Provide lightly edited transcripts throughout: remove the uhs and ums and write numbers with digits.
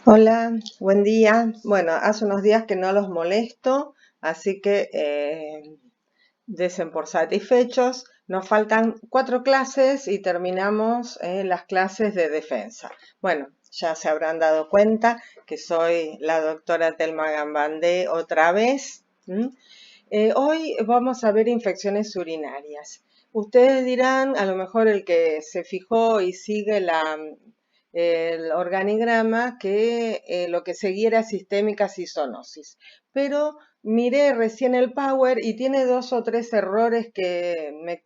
Hola, buen día. Bueno, hace unos días que no los molesto, así que desen por satisfechos. Nos faltan 4 clases y terminamos las clases de defensa. Bueno, ya se habrán dado cuenta que soy la doctora Telma Gambandé otra vez. Hoy vamos a ver infecciones urinarias. Ustedes dirán, a lo mejor el que se fijó y sigue el organigrama, que lo que seguía era sistémica cistonosis. Pero miré recién el Power y tiene 2 o 3 errores que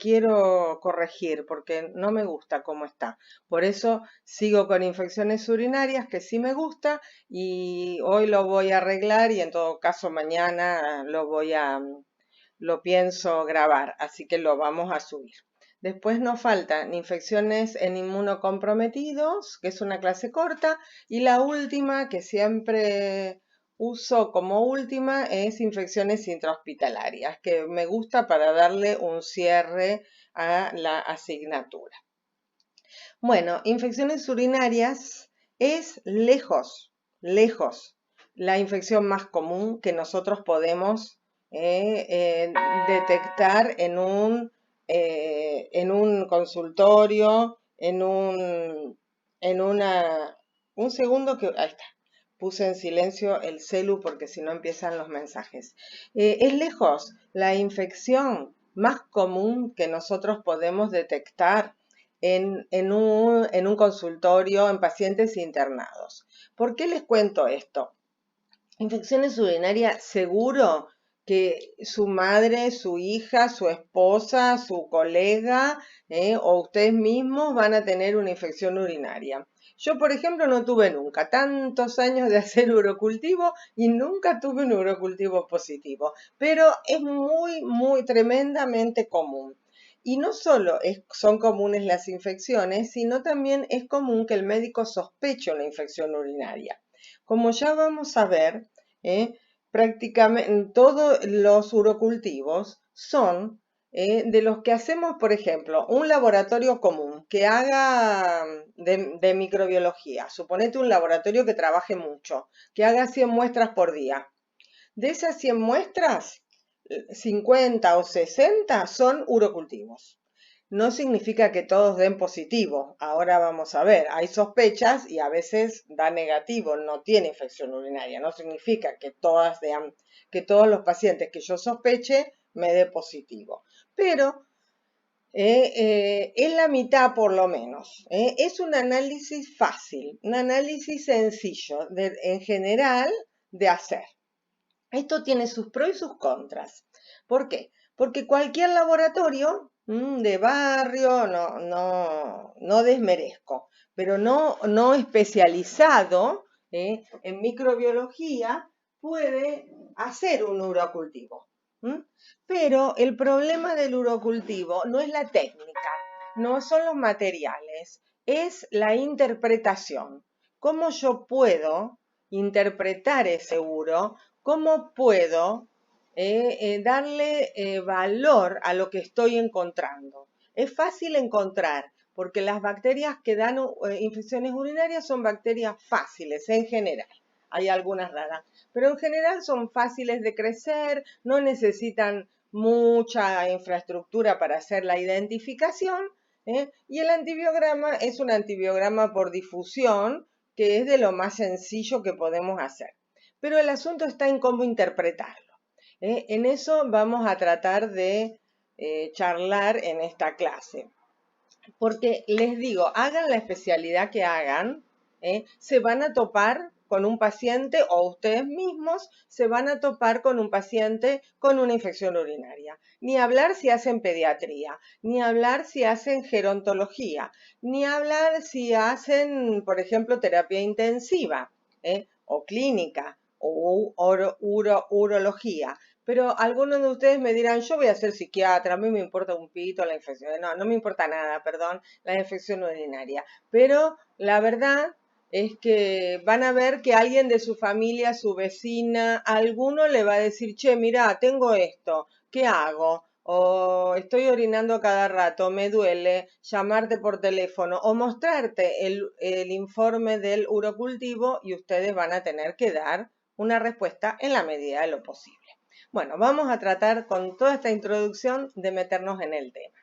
quiero corregir porque no me gusta cómo está. Por eso sigo con infecciones urinarias, que sí me gusta, y hoy lo voy a arreglar y en todo caso mañana lo pienso grabar, así que lo vamos a subir. Después nos faltan infecciones en inmunocomprometidos, que es una clase corta, y la última que siempre uso como última es infecciones intrahospitalarias, que me gusta para darle un cierre a la asignatura. Bueno, infecciones urinarias es lejos, la infección más común que nosotros podemos detectar en un consultorio, en una... Un segundo que... Ahí está. Puse en silencio el celu porque si no empiezan los mensajes. Es lejos la infección más común que nosotros podemos detectar en un consultorio en pacientes internados. ¿Por qué les cuento esto? Infecciones urinarias, seguro que su madre, su hija, su esposa, su colega o ustedes mismos van a tener una infección urinaria. Yo, por ejemplo, no tuve nunca tantos años de hacer urocultivo y nunca tuve un urocultivo positivo, pero es muy tremendamente común. Y no solo son comunes las infecciones, sino también es común que el médico sospeche una infección urinaria. Como ya vamos a ver, prácticamente todos los urocultivos son de los que hacemos, por ejemplo, un laboratorio común que haga de microbiología. Suponete un laboratorio que trabaje mucho, que haga 100 muestras por día. De esas 100 muestras, 50 o 60 son urocultivos. No significa que todos den positivo. Ahora vamos a ver, hay sospechas y a veces da negativo, no tiene infección urinaria. No significa que que todos los pacientes que yo sospeche me dé positivo. Pero es la mitad por lo menos. Es un análisis fácil, un análisis sencillo en general de hacer. Esto tiene sus pros y sus contras. ¿Por qué? Porque cualquier laboratorio de barrio, no desmerezco, pero no especializado en microbiología, puede hacer un urocultivo. Pero el problema del urocultivo no es la técnica, no son los materiales, es la interpretación. ¿Cómo yo puedo interpretar ese uro? ¿Cómo puedo darle valor a lo que estoy encontrando? Es fácil encontrar, porque las bacterias que dan infecciones urinarias son bacterias fáciles en general. Hay algunas raras, pero en general son fáciles de crecer, no necesitan mucha infraestructura para hacer la identificación, y el antibiograma es un antibiograma por difusión, que es de lo más sencillo que podemos hacer. Pero el asunto está en cómo interpretarlo. En eso vamos a tratar de charlar en esta clase. Porque les digo, hagan la especialidad que hagan, se van a topar con un paciente o ustedes mismos se van a topar con un paciente con una infección urinaria. Ni hablar si hacen pediatría, ni hablar si hacen gerontología, ni hablar si hacen, por ejemplo, terapia intensiva o clínica o urología. Pero algunos de ustedes me dirán, yo voy a ser psiquiatra, a mí me importa un pito la infección. No, no me importa nada, perdón, la infección urinaria. Pero la verdad es que van a ver que alguien de su familia, su vecina, alguno le va a decir, che, mira, tengo esto, ¿qué hago? o estoy orinando cada rato, me duele, llamarte por teléfono o mostrarte el informe del urocultivo y ustedes van a tener que dar una respuesta en la medida de lo posible. Bueno, vamos a tratar con toda esta introducción de meternos en el tema.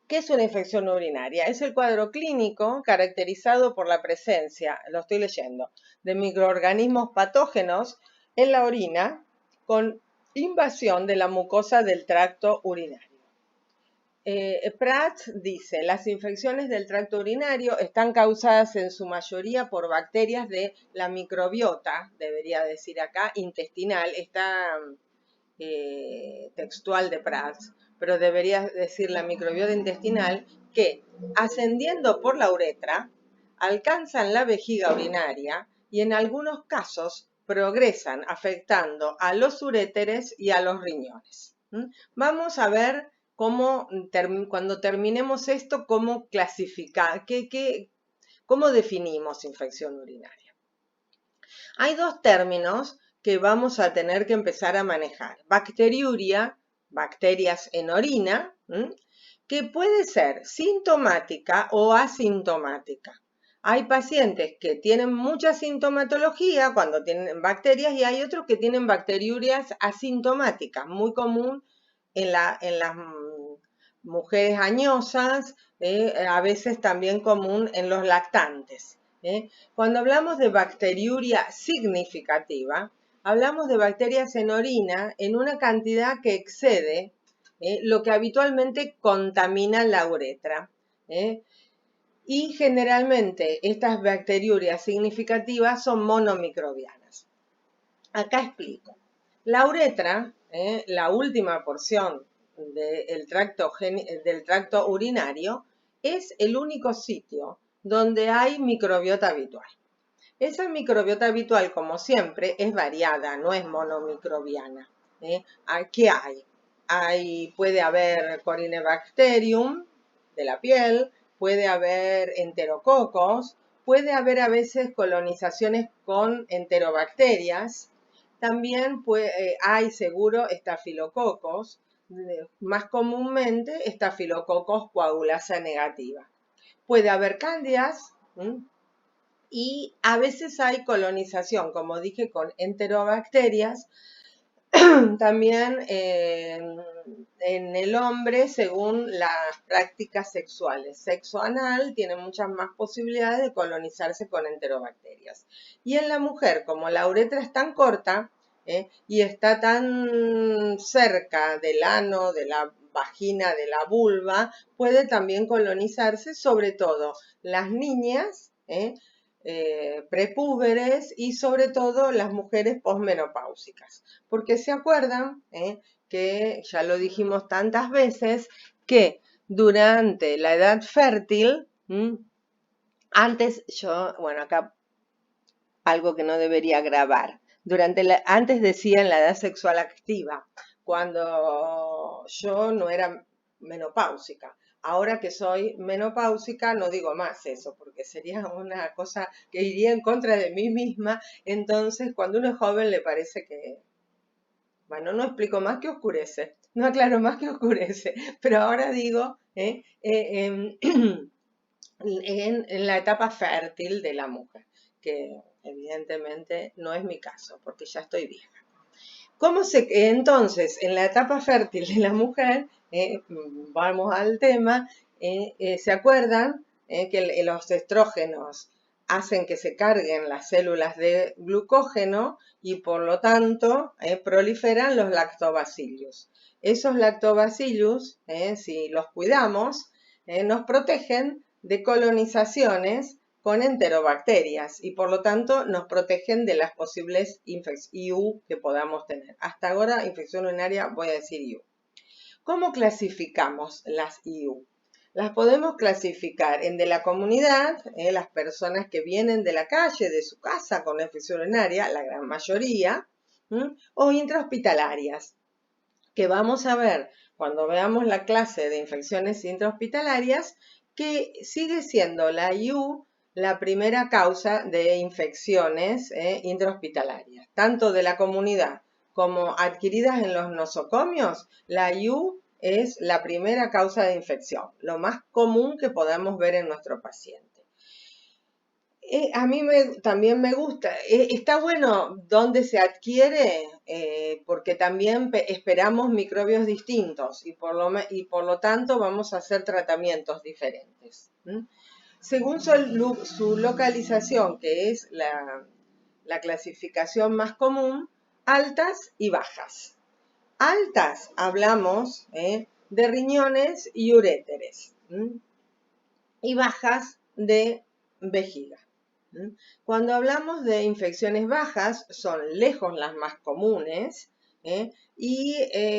¿Qué es una infección urinaria? Es el cuadro clínico caracterizado por la presencia, lo estoy leyendo, de microorganismos patógenos en la orina con invasión de la mucosa del tracto urinario. Pratt dice, las infecciones del tracto urinario están causadas en su mayoría por bacterias de la microbiota, debería decir acá, intestinal, está textual de Pratt, pero debería decir la microbiota intestinal, que ascendiendo por la uretra, alcanzan la vejiga urinaria y en algunos casos progresan afectando a los uréteres y a los riñones. Vamos a ver cómo, cuando terminemos esto, cómo clasificar, cómo definimos infección urinaria. Hay dos términos que vamos a tener que empezar a manejar. Bacteriuria, bacterias en orina, que puede ser sintomática o asintomática. Hay pacientes que tienen mucha sintomatología cuando tienen bacterias y hay otros que tienen bacteriurias asintomáticas, muy común en las mujeres añosas, a veces también común en los lactantes. Cuando hablamos de bacteriuria significativa, hablamos de bacterias en orina en una cantidad que excede lo que habitualmente contamina la uretra. Y generalmente estas bacteriurias significativas son monomicrobianas. Acá explico. La uretra, la última porción del tracto urinario, es el único sitio donde hay microbiota habitual. Esa microbiota habitual, como siempre, es variada, no es monomicrobiana. ¿Qué hay? Puede haber Corynebacterium de la piel, puede haber enterococos, puede haber a veces colonizaciones con enterobacterias, también hay seguro estafilococos, más comúnmente estafilococos coagulasa negativa. Puede haber cándidas y a veces hay colonización, como dije, con enterobacterias, también en el hombre según las prácticas sexuales. Sexo anal tiene muchas más posibilidades de colonizarse con enterobacterias. Y en la mujer, como la uretra es tan corta y está tan cerca del ano, de la vagina, de la vulva, puede también colonizarse, sobre todo las niñas, prepúberes y sobre todo las mujeres posmenopáusicas. Porque se acuerdan que ya lo dijimos tantas veces que durante la edad fértil, antes acá algo que no debería grabar, antes decía en la edad sexual activa, cuando yo no era menopáusica. Ahora que soy menopáusica no digo más eso, porque sería una cosa que iría en contra de mí misma. Entonces, cuando uno es joven le parece que, bueno, no explico más que oscurece, no aclaro más que oscurece, pero ahora digo en la etapa fértil de la mujer, que evidentemente no es mi caso, porque ya estoy vieja. Entonces, en la etapa fértil de la mujer, vamos al tema, ¿se acuerdan que los estrógenos hacen que se carguen las células de glucógeno y por lo tanto proliferan los lactobacillus? Esos lactobacillus, si los cuidamos, nos protegen de colonizaciones con enterobacterias y por lo tanto nos protegen de las posibles IU que podamos tener. Hasta ahora, infección urinaria, voy a decir IU. ¿Cómo clasificamos las IU? Las podemos clasificar en de la comunidad, las personas que vienen de la calle, de su casa con infección urinaria, la gran mayoría, o intrahospitalarias, que vamos a ver cuando veamos la clase de infecciones intrahospitalarias, que sigue siendo la IU la primera causa de infecciones intrahospitalarias, tanto de la comunidad como adquiridas en los nosocomios, la IU es la primera causa de infección, lo más común que podamos ver en nuestro paciente. A mí también me gusta, está bueno dónde se adquiere, porque también esperamos microbios distintos y por lo tanto vamos a hacer tratamientos diferentes. Según su localización, que es la clasificación más común, altas y bajas. Altas hablamos de riñones y uréteres, y bajas de vejiga. Cuando hablamos de infecciones bajas, son lejos las más comunes, y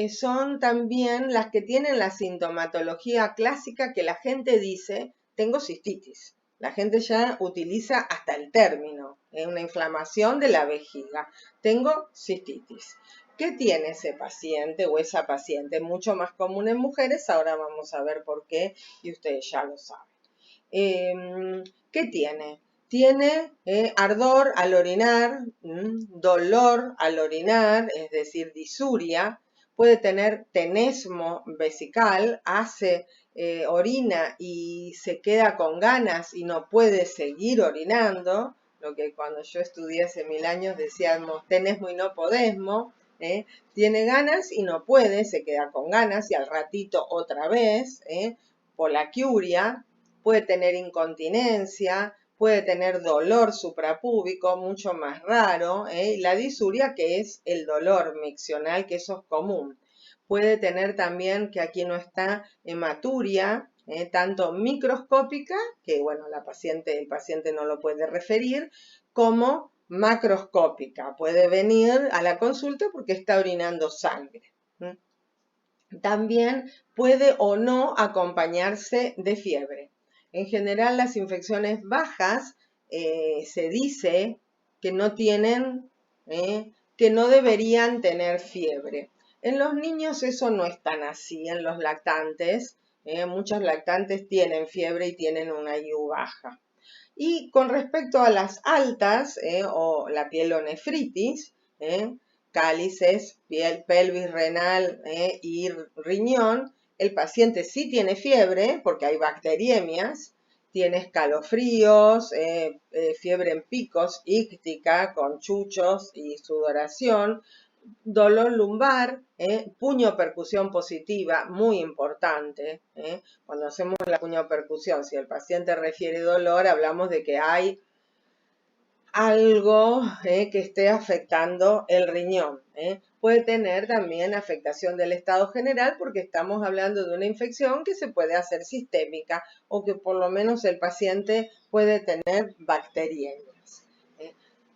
son también las que tienen la sintomatología clásica que la gente dice, tengo cistitis. La gente ya utiliza hasta el término, una inflamación de la vejiga. Tengo cistitis. ¿Qué tiene ese paciente o esa paciente? Mucho más común en mujeres, ahora vamos a ver por qué y ustedes ya lo saben. ¿Qué tiene? Tiene ardor al orinar, dolor al orinar, es decir, disuria, puede tener tenesmo vesical, orina y se queda con ganas y no puede seguir orinando, lo que cuando yo estudié hace 1000 años decíamos tenesmo y no podesmo, tiene ganas y no puede, se queda con ganas y al ratito otra vez, polaquiuria, puede tener incontinencia, puede tener dolor suprapúbico, mucho más raro, y la disuria, que es el dolor miccional, que eso es común. Puede tener también, que aquí no está, hematuria, tanto microscópica, que bueno, el paciente no lo puede referir, como macroscópica. Puede venir a la consulta porque está orinando sangre. También puede o no acompañarse de fiebre. En general, las infecciones bajas se dice que no tienen, que no deberían tener fiebre. En los niños eso no es tan así, en los lactantes, muchos lactantes tienen fiebre y tienen una IU baja. Y con respecto a las altas, o la pielonefritis, cálices, pelvis renal y riñón, el paciente sí tiene fiebre porque hay bacteriemias, tiene escalofríos, fiebre en picos, íctica con chuchos y sudoración, dolor lumbar, puño percusión positiva, muy importante. Cuando hacemos la puño percusión, si el paciente refiere dolor, hablamos de que hay algo que esté afectando el riñón. Puede tener también afectación del estado general porque estamos hablando de una infección que se puede hacer sistémica o que por lo menos el paciente puede tener bacteriemias.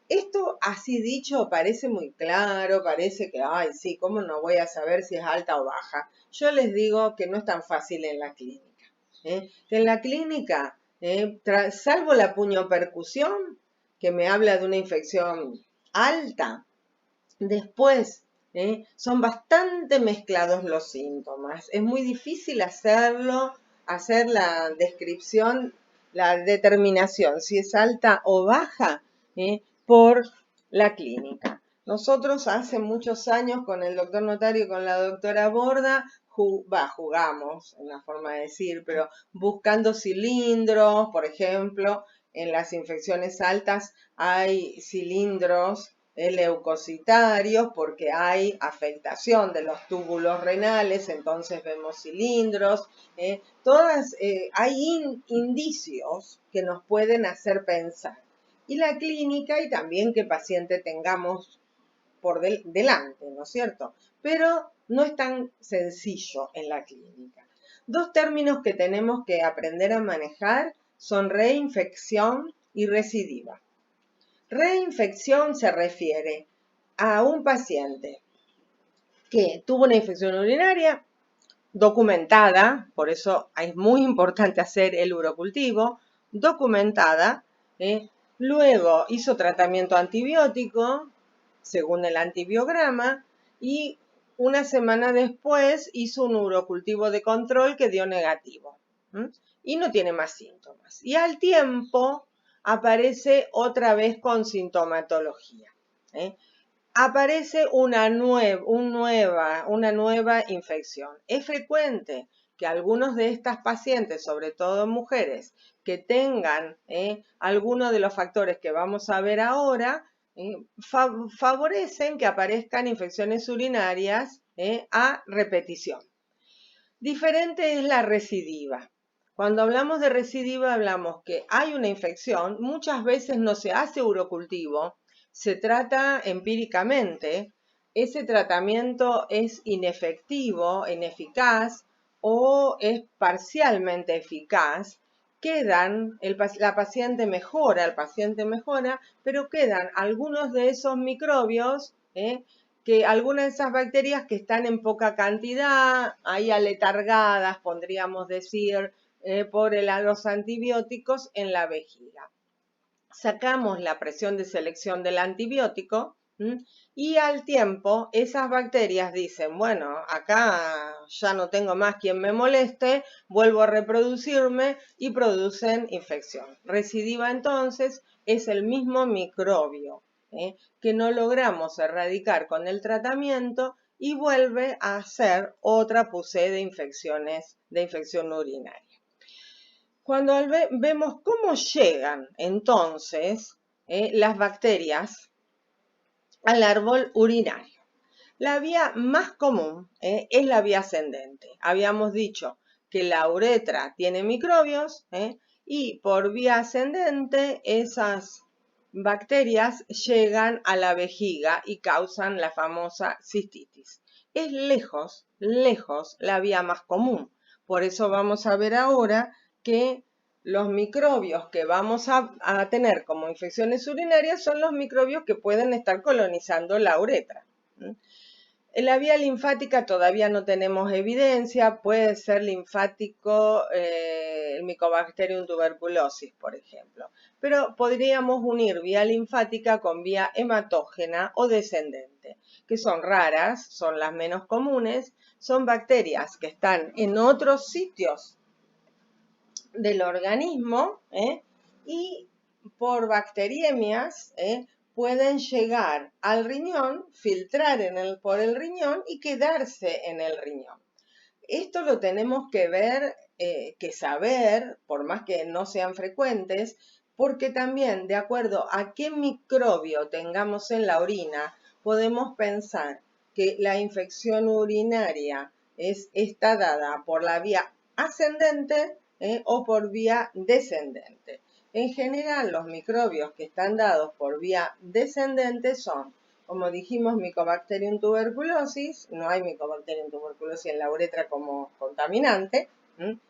Esto así dicho parece muy claro, parece que, ay, sí, ¿cómo no voy a saber si es alta o baja? Yo les digo que no es tan fácil en la clínica. Que en la clínica, salvo la puñopercusión, que me habla de una infección alta, después son bastante mezclados los síntomas. Es muy difícil hacer la descripción, la determinación, si es alta o baja, por la clínica. Nosotros hace muchos años con el doctor Notario y con la doctora Borda, jugamos, una forma de decir, pero buscando cilindros, por ejemplo, en las infecciones altas hay cilindros leucocitarios porque hay afectación de los túbulos renales, entonces vemos cilindros. Hay indicios que nos pueden hacer pensar. Y la clínica y también qué paciente tengamos por delante, ¿no es cierto? Pero no es tan sencillo en la clínica. Dos términos que tenemos que aprender a manejar son reinfección y recidiva. Reinfección se refiere a un paciente que tuvo una infección urinaria documentada, por eso es muy importante hacer el urocultivo, documentada, luego hizo tratamiento antibiótico, según el antibiograma, y una semana después hizo un urocultivo de control que dio negativo, y no tiene más síntomas. Y al tiempo aparece otra vez con sintomatología. aparece una nueva infección. Es frecuente que algunos de estas pacientes, sobre todo mujeres, que tengan alguno de los factores que vamos a ver ahora, favorecen que aparezcan infecciones urinarias a repetición. Diferente es la recidiva. Cuando hablamos de recidiva hablamos que hay una infección, muchas veces no se hace urocultivo, se trata empíricamente, ese tratamiento es inefectivo, ineficaz o es parcialmente eficaz, la paciente mejora, el paciente mejora, pero quedan algunos de esos microbios, que algunas de esas bacterias que están en poca cantidad, ahí aletargadas, podríamos decir, por los antibióticos en la vejiga. Sacamos la presión de selección del antibiótico y al tiempo esas bacterias dicen, bueno, acá ya no tengo más quien me moleste, vuelvo a reproducirme y producen infección. Recidiva entonces es el mismo microbio que no logramos erradicar con el tratamiento y vuelve a ser otra pusé de infección urinaria. Cuando vemos cómo llegan entonces las bacterias al árbol urinario. La vía más común es la vía ascendente. Habíamos dicho que la uretra tiene microbios y por vía ascendente esas bacterias llegan a la vejiga y causan la famosa cistitis. Es lejos la vía más común. Por eso vamos a ver ahora que los microbios que vamos a tener como infecciones urinarias son los microbios que pueden estar colonizando la uretra. En la vía linfática todavía no tenemos evidencia, puede ser linfático el Mycobacterium tuberculosis, por ejemplo, pero podríamos unir vía linfática con vía hematógena o descendente, que son raras, son las menos comunes, son bacterias que están en otros sitios del organismo y por bacteriemias pueden llegar al riñón, filtrar por el riñón y quedarse en el riñón. Esto lo tenemos que ver, que saber, por más que no sean frecuentes, porque también de acuerdo a qué microbio tengamos en la orina, podemos pensar que la infección urinaria está dada por la vía ascendente o por vía descendente. En general, los microbios que están dados por vía descendente son, como dijimos, Mycobacterium tuberculosis. No hay Mycobacterium tuberculosis en la uretra como contaminante,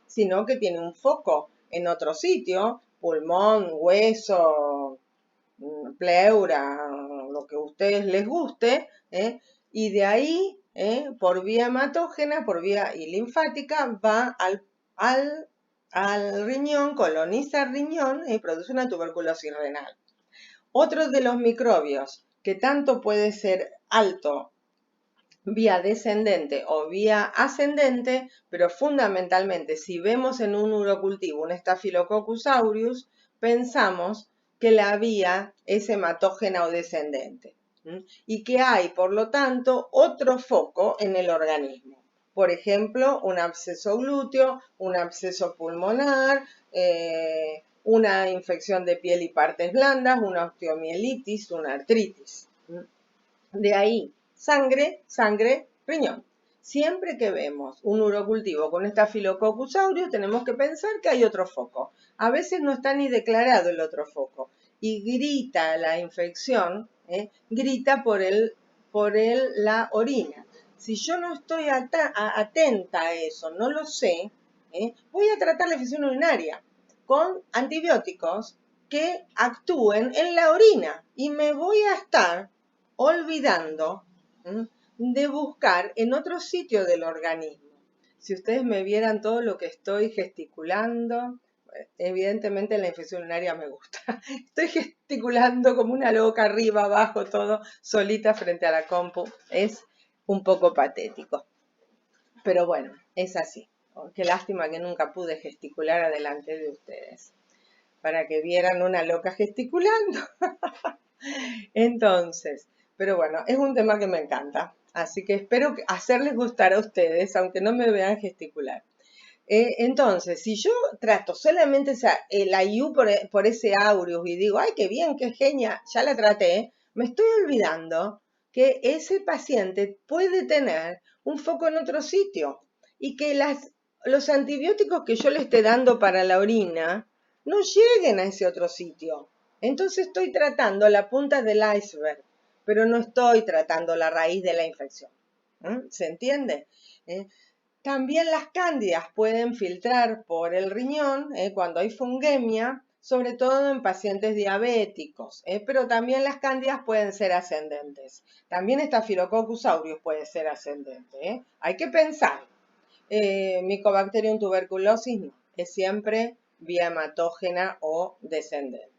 sino que tiene un foco en otro sitio, pulmón, hueso, pleura, lo que a ustedes les guste, y de ahí, por vía hematógena, por vía linfática, va al riñón, coloniza el riñón y produce una tuberculosis renal. Otro de los microbios que tanto puede ser alto vía descendente o vía ascendente, pero fundamentalmente si vemos en un urocultivo un Staphylococcus aureus, pensamos que la vía es hematógena o descendente y que hay, por lo tanto, otro foco en el organismo. Por ejemplo, un absceso glúteo, un absceso pulmonar, una infección de piel y partes blandas, una osteomielitis, una artritis. De ahí, sangre, riñón. Siempre que vemos un urocultivo con Staphylococcus aureus, tenemos que pensar que hay otro foco. A veces no está ni declarado el otro foco y grita la infección, grita por la orina. Si yo no estoy atenta a eso, no lo sé, voy a tratar la infección urinaria con antibióticos que actúen en la orina y me voy a estar olvidando de buscar en otro sitio del organismo. Si ustedes me vieran todo lo que estoy gesticulando, evidentemente la infección urinaria me gusta. Estoy gesticulando como una loca, arriba, abajo, todo, solita frente a la compu. Es un poco patético. Pero bueno, es así. Qué lástima que nunca pude gesticular adelante de ustedes, para que vieran una loca gesticulando. Entonces, Pero bueno, es un tema que me encanta. Así que espero hacerles gustar a ustedes, aunque no me vean gesticular. Entonces, si yo trato solamente la IU por ese aureus y digo, ay, qué bien, qué genia, ya la traté, me estoy olvidando que ese paciente puede tener un foco en otro sitio y que los antibióticos que yo le esté dando para la orina no lleguen a ese otro sitio. Entonces estoy tratando la punta del iceberg, pero no estoy tratando la raíz de la infección. ¿Se entiende? También las cándidas pueden filtrar por el riñón cuando hay fungemia, sobre todo en pacientes diabéticos, pero también las cándidas pueden ser ascendentes. También Staphylococcus aureus puede ser ascendente. Hay que pensar. Mycobacterium tuberculosis no, es siempre vía hematógena o descendente.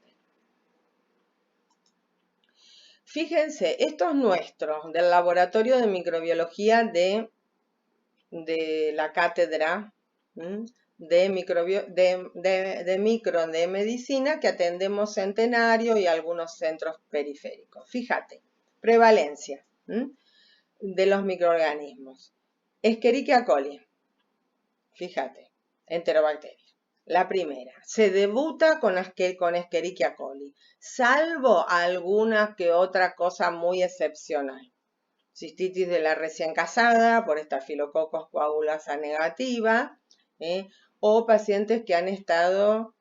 Fíjense, estos nuestros del Laboratorio de Microbiología de la cátedra de medicina que atendemos Centenario y algunos centros periféricos. Fíjate, prevalencia de los microorganismos. Escherichia coli, fíjate, enterobacteria. La primera, se debuta con Escherichia coli, salvo alguna que otra cosa muy excepcional. Cistitis de la recién casada por Staphylococcus coagulasa negativa, o pacientes que han estado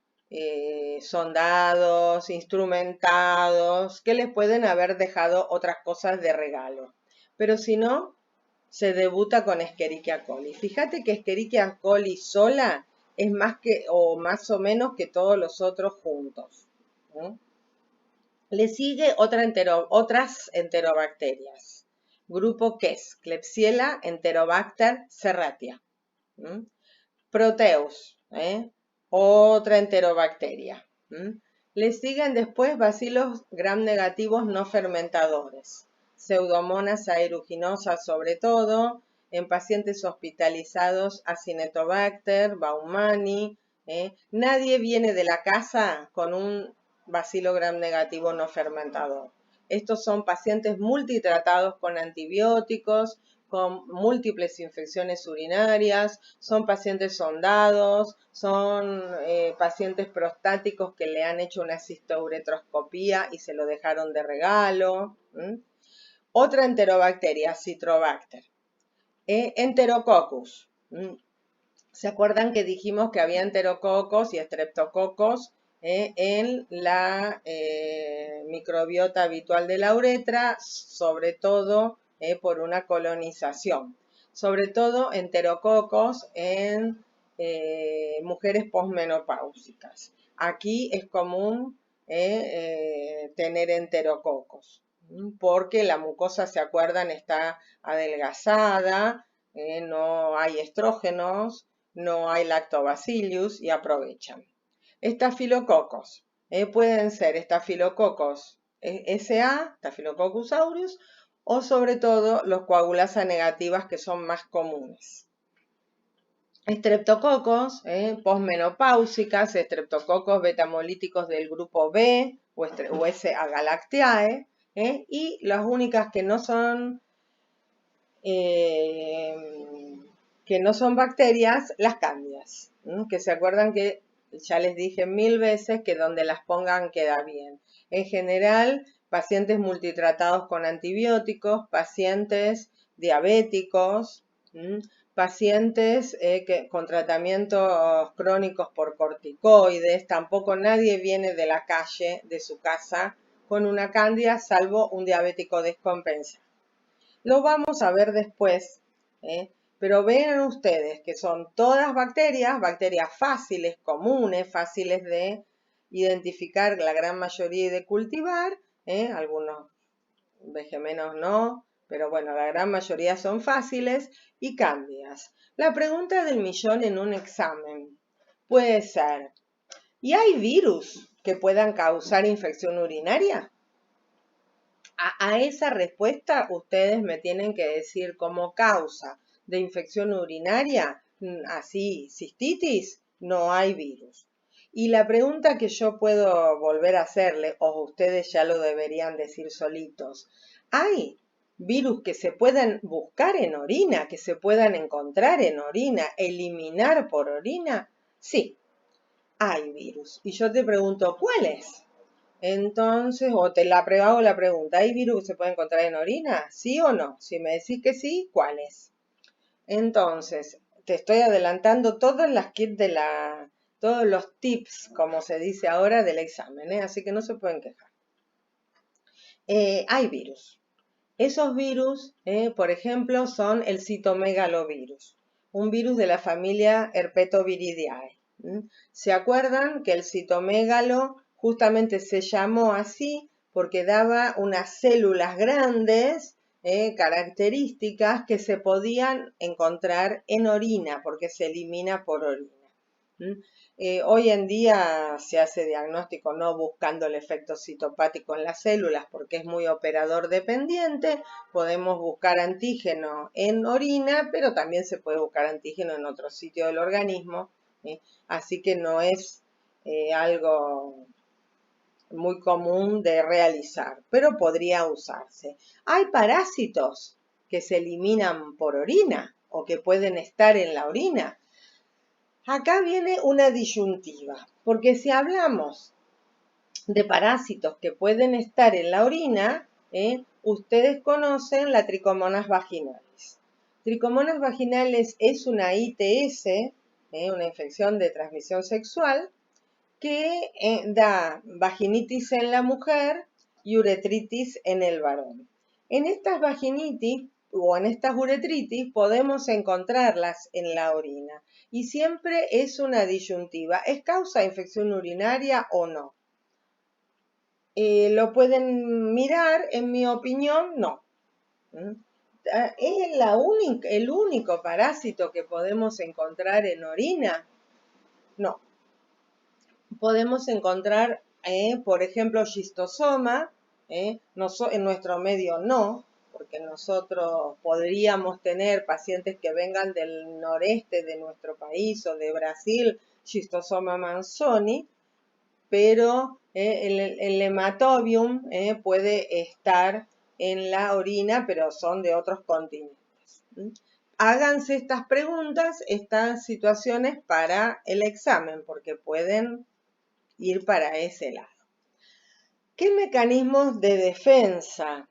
sondados, instrumentados, que les pueden haber dejado otras cosas de regalo. Pero si no, se debuta con Escherichia coli. Fíjate que Escherichia coli sola es más o menos que todos los otros juntos. Le sigue otras enterobacterias. Grupo KES, Klebsiella enterobacter serratia. Proteus, otra enterobacteria. Le siguen después bacilos gram negativos no fermentadores. Pseudomonas aeruginosas sobre todo, en pacientes hospitalizados Acinetobacter, Baumani. Nadie viene de la casa con un bacilo gram negativo no fermentador. Estos son pacientes multitratados con antibióticos, con múltiples infecciones urinarias, son pacientes sondados, son pacientes prostáticos que le han hecho una cistouretroscopía y se lo dejaron de regalo. Otra enterobacteria, Citrobacter. Enterococcus. ¿Se acuerdan que dijimos que había enterococos y estreptococos en la microbiota habitual de la uretra, sobre todo por una colonización? Sobre todo enterococos en mujeres posmenopáusicas. Aquí es común tener enterococos, porque la mucosa, ¿se acuerdan?, está adelgazada, no hay estrógenos, no hay lactobacillus y aprovechan. Estafilococos. Pueden ser estafilococos SA, Staphylococcus aureus, o sobre todo los coagulasa negativas que son más comunes. Estreptococos, posmenopáusicas, estreptococos betamolíticos del grupo B o S. agalactiae, y las únicas que no son bacterias, las cándidas, que se acuerdan que ya les dije 1000 veces que donde las pongan queda bien. En general, pacientes multitratados con antibióticos, pacientes diabéticos, pacientes con tratamientos crónicos por corticoides. Tampoco nadie viene de la calle, de su casa, con una cándida, salvo un diabético descompensado. Lo vamos a ver después, pero vean ustedes que son todas bacterias fáciles, comunes, fáciles de identificar la gran mayoría y de cultivar, algunos vegemenos no, pero bueno, la gran mayoría son fáciles y cándidas. La pregunta del millón en un examen puede ser, ¿y hay virus que puedan causar infección urinaria? A esa respuesta ustedes me tienen que decir como causa de infección urinaria, así, cistitis, no hay virus. Y la pregunta que yo puedo volver a hacerle, o ustedes ya lo deberían decir solitos, ¿Hay virus que se puedan buscar en orina, que se puedan encontrar en orina, eliminar por orina? Sí, hay virus. Y yo te pregunto, ¿cuáles? Entonces, o te la hago la pregunta, ¿hay virus que se pueden encontrar en orina? ¿Sí o no? Si me decís que sí, ¿cuáles? Entonces, te estoy adelantando todas las kits todos los tips, como se dice ahora, del examen, ¿eh? Así que no se pueden quejar. Hay virus. Esos virus, por ejemplo, son el citomegalovirus, un virus de la familia Herpetoviridae. ¿Se acuerdan que el citomegalo justamente se llamó así porque daba unas células grandes, características que se podían encontrar en orina porque se elimina por orina? Hoy en día se hace diagnóstico no buscando el efecto citopático en las células porque es muy operador dependiente. Podemos buscar antígeno en orina, pero también se puede buscar antígeno en otro sitio del organismo. Así que no es algo muy común de realizar, pero podría usarse. Hay parásitos que se eliminan por orina o que pueden estar en la orina. Acá viene una disyuntiva, porque si hablamos de parásitos que pueden estar en la orina, ustedes conocen la Trichomonas vaginalis. Trichomonas vaginalis es una ITS, una infección de transmisión sexual, que da vaginitis en la mujer y uretritis en el varón. En estas vaginitis o en estas uretritis podemos encontrarlas en la orina y siempre es una disyuntiva. ¿Es causa de infección urinaria o no? ¿Lo pueden mirar? En mi opinión, no. ¿Es el único parásito que podemos encontrar en orina? No. Podemos encontrar, por ejemplo, schistosoma, en nuestro medio no, porque nosotros podríamos tener pacientes que vengan del noreste de nuestro país o de Brasil, schistosoma manzoni, pero el hematobium puede estar en la orina, pero son de otros continentes. Háganse estas preguntas, estas situaciones para el examen, porque pueden ir para ese lado. ¿Qué mecanismos de defensa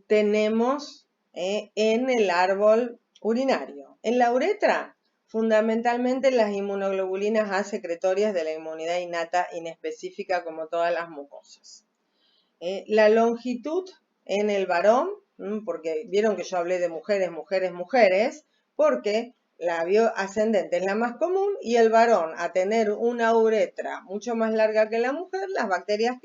tenemos en el árbol urinario? En la uretra, fundamentalmente las inmunoglobulinas A secretorias de la inmunidad innata inespecífica como todas las mucosas. La longitud en el varón, porque vieron que yo hablé de mujeres, porque la bioascendente es la más común y el varón, a tener una uretra mucho más larga que la mujer, las bacterias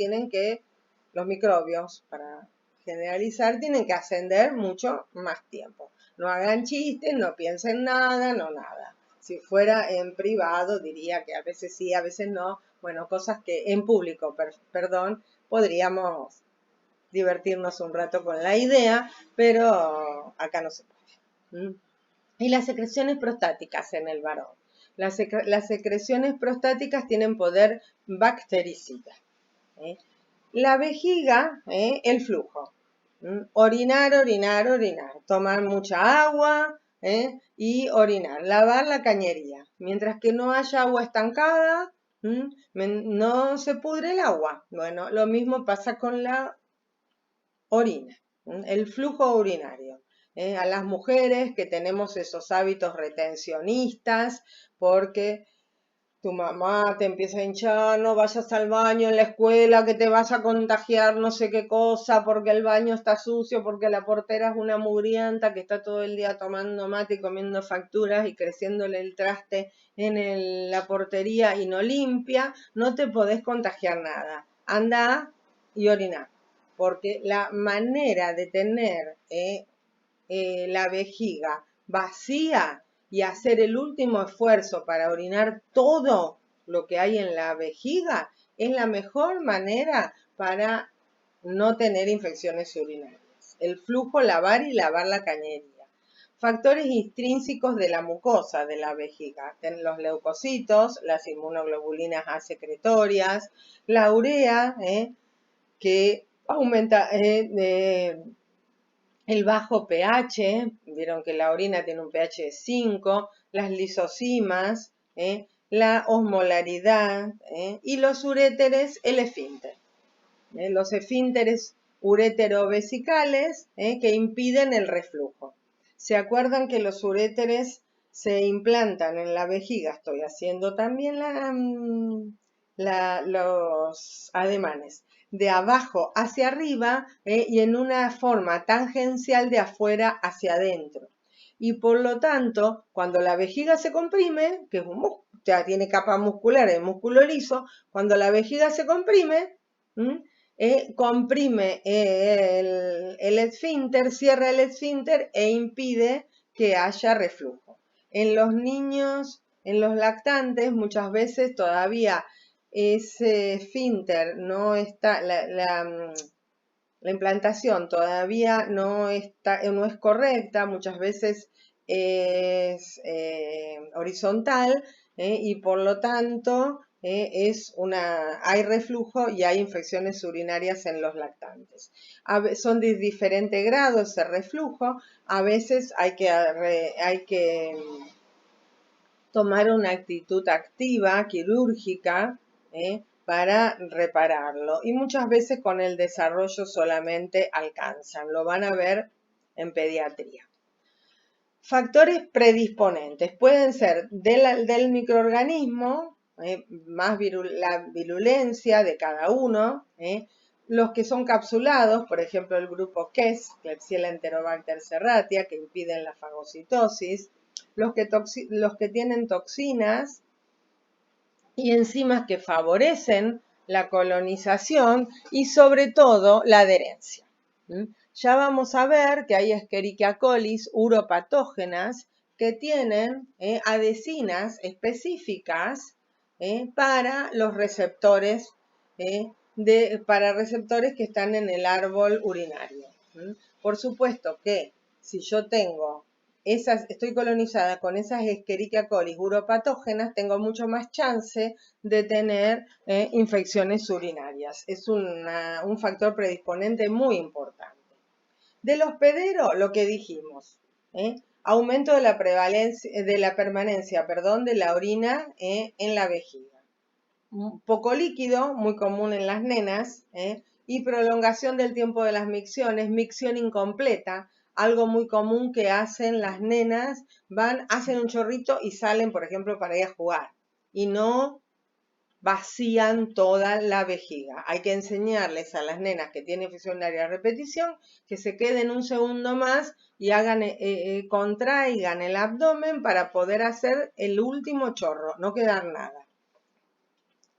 los microbios, para generalizar, tienen que ascender mucho más tiempo. No hagan chistes, no piensen nada, no nada. Si fuera en privado, diría que a veces sí, a veces no. Bueno, cosas que en público, perdón, podríamos divertirnos un rato con la idea, pero acá no se puede. Y las secreciones prostáticas en el varón. Las secreciones prostáticas tienen poder bactericida. La vejiga, el flujo. Orinar, tomar mucha agua y orinar. Lavar la cañería. Mientras que no haya agua estancada, no se pudre el agua. Bueno, lo mismo pasa con la orina, el flujo urinario. A las mujeres que tenemos esos hábitos retencionistas, porque tu mamá te empieza a hinchar, no vayas al baño en la escuela, que te vas a contagiar no sé qué cosa, porque el baño está sucio, porque la portera es una mugrienta que está todo el día tomando mate y comiendo facturas y creciéndole el traste en la portería y no limpia, no te podés contagiar nada. Anda y orina, porque la manera de tener la vejiga vacía y hacer el último esfuerzo para orinar todo lo que hay en la vejiga es la mejor manera para no tener infecciones urinarias. El flujo, lavar y lavar la cañería. Factores intrínsecos de la mucosa de la vejiga. Los leucocitos, las inmunoglobulinas A secretorias, la urea, que aumenta, el bajo pH, vieron que la orina tiene un pH de 5, las lisosimas, la osmolaridad, y los uréteres, el esfínter. Los esfínteres urétero-vesicales que impiden el reflujo. ¿Se acuerdan que los uréteres se implantan en la vejiga? Estoy haciendo también los ademanes. De abajo hacia arriba y en una forma tangencial de afuera hacia adentro. Y por lo tanto, cuando la vejiga se comprime, que es ya tiene capa muscular, el músculo liso, cuando la vejiga se comprime, comprime el esfínter, cierra el esfínter e impide que haya reflujo. En los niños, en los lactantes, muchas veces todavía ese esfínter no está, la implantación todavía no es correcta, muchas veces es horizontal y por lo tanto hay reflujo y hay infecciones urinarias en los lactantes. Son de diferente grado ese reflujo, a veces hay que tomar una actitud activa, quirúrgica, para repararlo. Y muchas veces con el desarrollo solamente alcanzan. Lo van a ver en pediatría. Factores predisponentes pueden ser del microorganismo, más la virulencia de cada uno, los que son capsulados, por ejemplo el grupo KES, Klebsiella enterobacter serratia, que impiden la fagocitosis, los que tienen toxinas y enzimas que favorecen la colonización y sobre todo la adherencia. Ya vamos a ver que hay Escherichia coli uropatógenas que tienen adhesinas específicas para los receptores, para receptores que están en el árbol urinario. Por supuesto que si yo tengo estoy colonizada con esas Escherichia coli uropatógenas, tengo mucho más chance de tener infecciones urinarias. Es un factor predisponente muy importante. Del hospedero, lo que dijimos, aumento de la permanencia, de la orina en la vejiga. Poco líquido, muy común en las nenas, y prolongación del tiempo de las micciones, micción incompleta, algo muy común que hacen las nenas, hacen un chorrito y salen, por ejemplo, para ir a jugar, y no vacían toda la vejiga. Hay que enseñarles a las nenas que tienen infección urinaria a repetición que se queden un segundo más y contraigan el abdomen para poder hacer el último chorro, no quedar nada.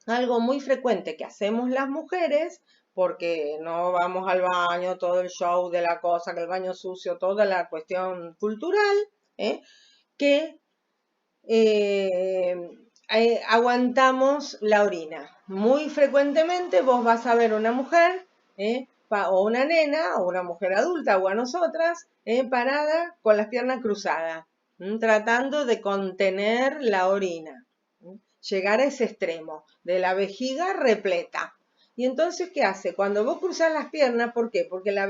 Algo muy frecuente que hacemos las mujeres, porque no vamos al baño, todo el show de la cosa, que el baño sucio, toda la cuestión cultural, que aguantamos la orina. Muy frecuentemente vos vas a ver una mujer o una nena o una mujer adulta o a nosotras parada con las piernas cruzadas, tratando de contener la orina. Llegar a ese extremo de la vejiga repleta. Y entonces, ¿qué hace? Cuando vos cruzas las piernas, ¿por qué? Porque la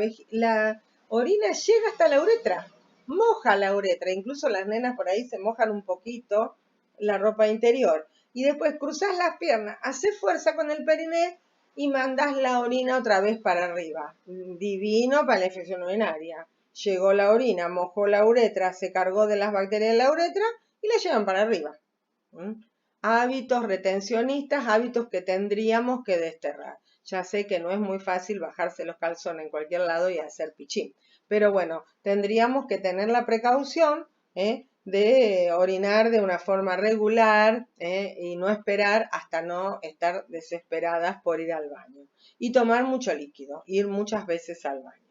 orina llega hasta la uretra, moja la uretra, incluso las nenas por ahí se mojan un poquito la ropa interior. Y después cruzas las piernas, haces fuerza con el periné y mandas la orina otra vez para arriba. Divino para la infección urinaria. Llegó la orina, mojó la uretra, se cargó de las bacterias de la uretra y la llevan para arriba. Hábitos retencionistas, hábitos que tendríamos que desterrar. Ya sé que no es muy fácil bajarse los calzones en cualquier lado y hacer pichín, pero bueno, tendríamos que tener la precaución de orinar de una forma regular y no esperar hasta no estar desesperadas por ir al baño. Y tomar mucho líquido, ir muchas veces al baño.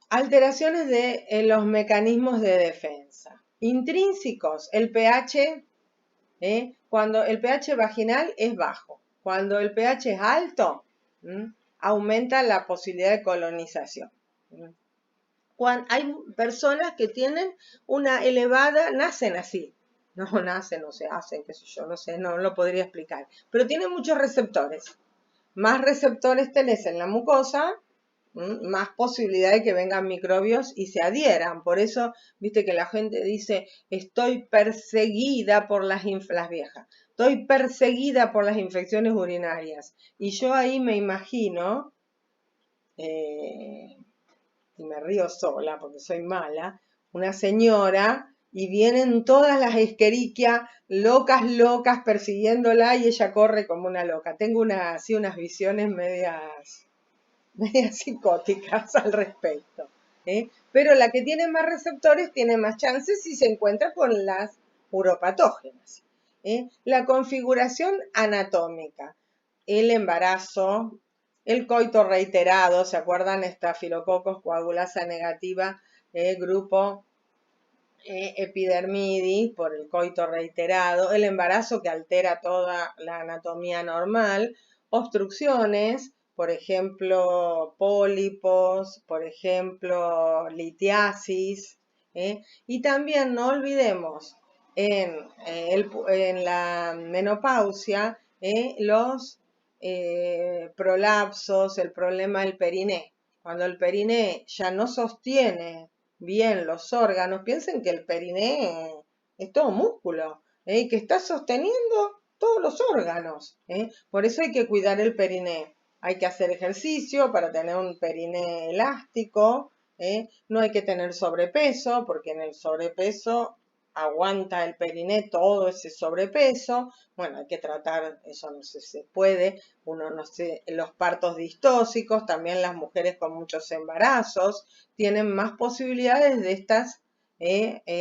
Alteraciones de los mecanismos de defensa. Intrínsecos, el pH. Cuando el pH vaginal es bajo, cuando el pH es alto, aumenta la posibilidad de colonización. Hay personas que tienen una elevada, nacen así, no nacen, no se hacen, qué sé yo, no sé, no lo podría explicar, pero tienen muchos receptores. Más receptores tenés en la mucosa, más posibilidad de que vengan microbios y se adhieran. Por eso, viste que la gente dice, estoy perseguida por las viejas, estoy perseguida por las infecciones urinarias. Y yo ahí me imagino, y me río sola porque soy mala, una señora y vienen todas las Escherichia locas persiguiéndola y ella corre como una loca. Tengo así unas visiones medias psicóticas al respecto. Pero la que tiene más receptores tiene más chances si se encuentra con las uropatógenas. La configuración anatómica, el embarazo, el coito reiterado, ¿se acuerdan? Estafilococos, coagulasa negativa, grupo epidermidis por el coito reiterado, el embarazo que altera toda la anatomía normal, obstrucciones, por ejemplo, pólipos, por ejemplo, litiasis, y también no olvidemos en la menopausia los prolapsos, el problema del periné. Cuando el periné ya no sostiene bien los órganos, piensen que el periné es todo músculo, y que está sosteniendo todos los órganos. Por eso hay que cuidar el periné. Hay que hacer ejercicio para tener un periné elástico. No hay que tener sobrepeso, porque en el sobrepeso aguanta el periné todo ese sobrepeso. Bueno, hay que tratar, eso no sé si se puede, uno no sé, los partos distóxicos, también las mujeres con muchos embarazos tienen más posibilidades de estas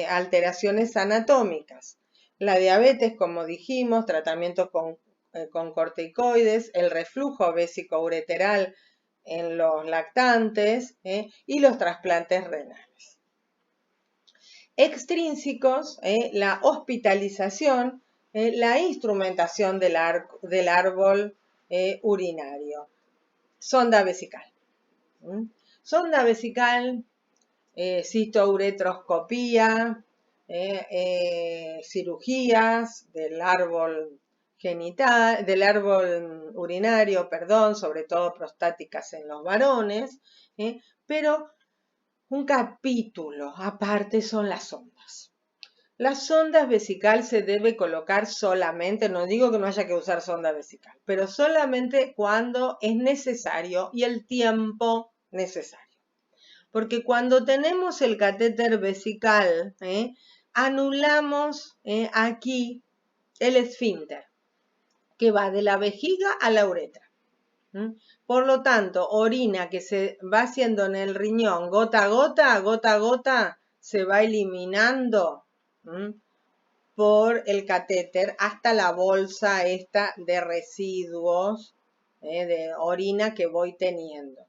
alteraciones anatómicas. La diabetes, como dijimos, tratamientos con corticoides, el reflujo vesicoureteral en los lactantes y los trasplantes renales. Extrínsecos, la hospitalización, la instrumentación del árbol urinario. Sonda vesical. Sonda vesical, citouretroscopía, cirugías del árbol genital, del árbol urinario, perdón, sobre todo prostáticas en los varones, pero un capítulo aparte son las sondas. Las sondas vesical se debe colocar solamente, no digo que no haya que usar sonda vesical, pero solamente cuando es necesario y el tiempo necesario. Porque cuando tenemos el catéter vesical, anulamos aquí el esfínter, que va de la vejiga a la uretra. Por lo tanto, orina que se va haciendo en el riñón gota a gota, se va eliminando por el catéter hasta la bolsa esta de residuos de orina que voy teniendo.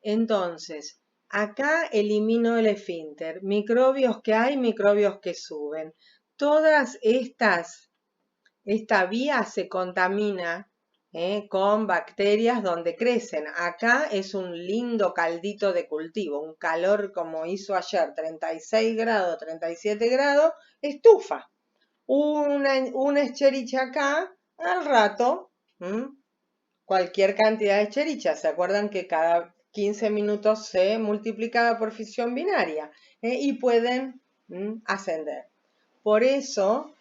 Entonces, acá elimino el esfínter, microbios que hay, microbios que suben. Todas esta vía se contamina con bacterias donde crecen. Acá es un lindo caldito de cultivo, un calor como hizo ayer, 36 grados, 37 grados, estufa. Una Escherichia acá, al rato, cualquier cantidad de Escherichia. ¿Se acuerdan que cada 15 minutos se multiplicaba por fisión binaria? Y pueden ascender. Por eso,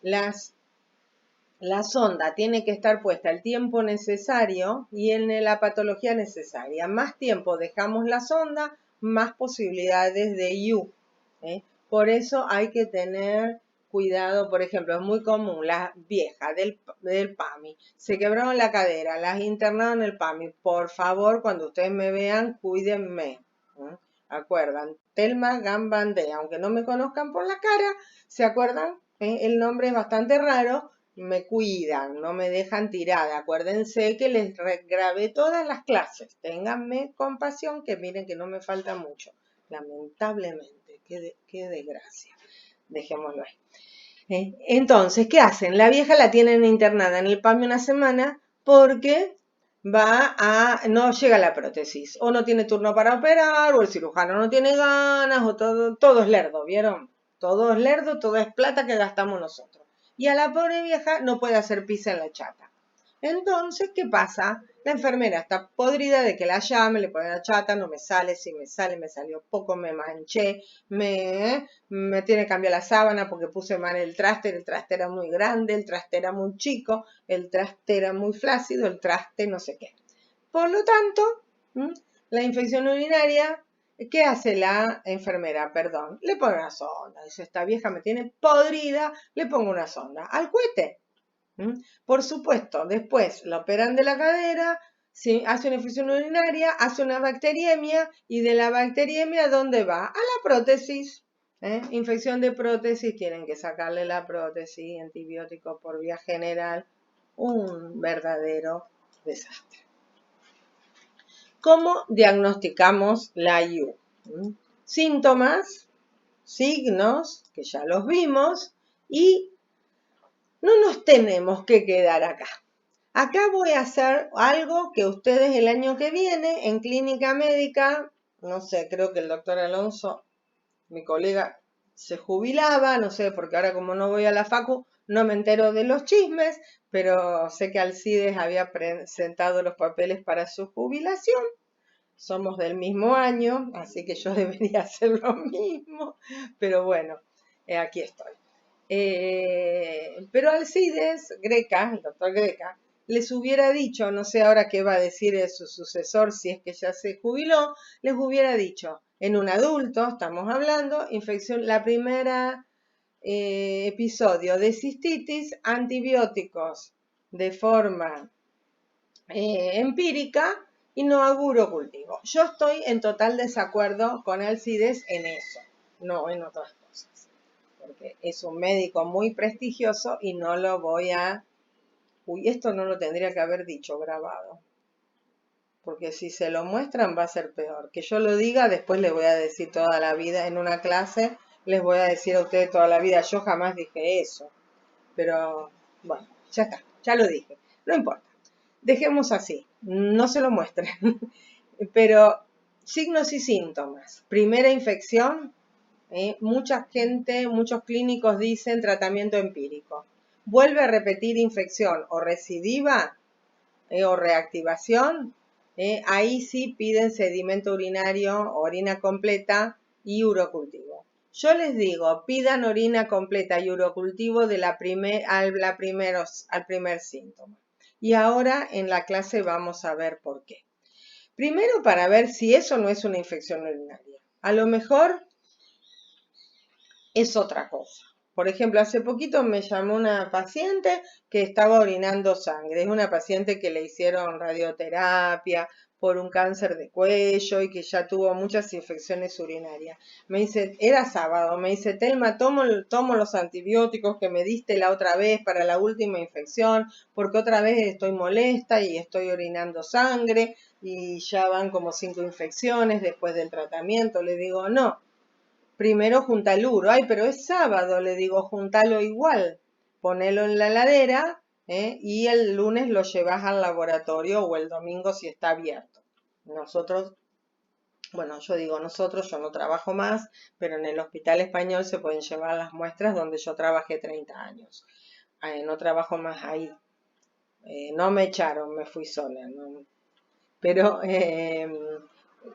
la sonda tiene que estar puesta el tiempo necesario y en la patología necesaria. Más tiempo dejamos la sonda, más posibilidades de IU. Por eso hay que tener cuidado. Por ejemplo, es muy común, las viejas del PAMI, se quebraron la cadera, las internaron en el PAMI. Por favor, cuando ustedes me vean, cuídenme. ¿Acuerdan? Telma Gambandé, aunque no me conozcan por la cara, ¿se acuerdan? El nombre es bastante raro. Me cuidan, no me dejan tirada. Acuérdense que les grabé todas las clases. Ténganme compasión, que miren que no me falta mucho. Lamentablemente, qué desgracia. Dejémoslo ahí. Entonces, ¿qué hacen? La vieja la tienen internada en el PAMI una semana porque no llega la prótesis. O no tiene turno para operar, o el cirujano no tiene ganas, o todo es lerdo, ¿vieron? Todo es lerdo, todo es plata que gastamos nosotros. Y a la pobre vieja no puede hacer pis en la chata. Entonces, ¿qué pasa? La enfermera está podrida de que la llame, le pone la chata, no me sale, si me sale, me salió poco, me manché, me tiene que cambiar la sábana porque puse mal el traste era muy grande, el traste era muy chico, el traste era muy flácido, el traste no sé qué. Por lo tanto, la infección urinaria, ¿qué hace la enfermera? Perdón, le pone una sonda. Dice, esta vieja me tiene podrida, le pongo una sonda. Al cohete. Por supuesto, después la operan de la cadera, hace una infección urinaria, hace una bacteriemia y de la bacteriemia, ¿dónde va? A la prótesis. Infección de prótesis, tienen que sacarle la prótesis, antibiótico por vía general, un verdadero desastre. ¿Cómo diagnosticamos la IU? Síntomas, signos, que ya los vimos, y no nos tenemos que quedar acá. Acá voy a hacer algo que ustedes el año que viene en clínica médica, no sé, creo que el doctor Alonso, mi colega, se jubilaba, no sé, porque ahora como no voy a la facu, no me entero de los chismes, pero sé que Alcides había presentado los papeles para su jubilación. Somos del mismo año, así que yo debería hacer lo mismo, pero bueno, aquí estoy. Pero Alcides Greca, el doctor Greca, les hubiera dicho, no sé ahora qué va a decir su sucesor si es que ya se jubiló, les hubiera dicho, en un adulto, estamos hablando, infección, la primera episodio de cistitis, antibióticos de forma empírica y no auguro cultivo. Yo estoy en total desacuerdo con Alcides en eso, no en otras cosas, porque es un médico muy prestigioso y no lo voy a... Uy, esto no lo tendría que haber dicho grabado, porque si se lo muestran va a ser peor. Que yo lo diga, después les voy a decir toda la vida en una clase, les voy a decir a ustedes toda la vida, yo jamás dije eso. Pero bueno, ya está, ya lo dije, no importa. Dejemos así, no se lo muestren. Pero signos y síntomas. Primera infección, mucha gente, muchos clínicos dicen tratamiento empírico. Vuelve a repetir infección o recidiva o reactivación, ahí sí piden sedimento urinario, orina completa y urocultivo. Yo les digo, pidan orina completa y urocultivo de al primer síntoma. Y ahora en la clase vamos a ver por qué. Primero para ver si eso no es una infección urinaria. A lo mejor es otra cosa. Por ejemplo, hace poquito me llamó una paciente que estaba orinando sangre. Es una paciente que le hicieron radioterapia por un cáncer de cuello y que ya tuvo muchas infecciones urinarias. Me dice, era sábado, me dice, Telma, tomo los antibióticos que me diste la otra vez para la última infección, porque otra vez estoy molesta y estoy orinando sangre y ya van como 5 infecciones después del tratamiento. Le digo, no. Primero junta el uro. Ay, pero es sábado, le digo, juntalo igual. Ponelo en la heladera y el lunes lo llevas al laboratorio o el domingo si está abierto. Nosotros, bueno, yo digo nosotros, yo no trabajo más, pero en el Hospital Español se pueden llevar las muestras donde yo trabajé 30 años. No trabajo más ahí. No me echaron, me fui sola. ¿No? Pero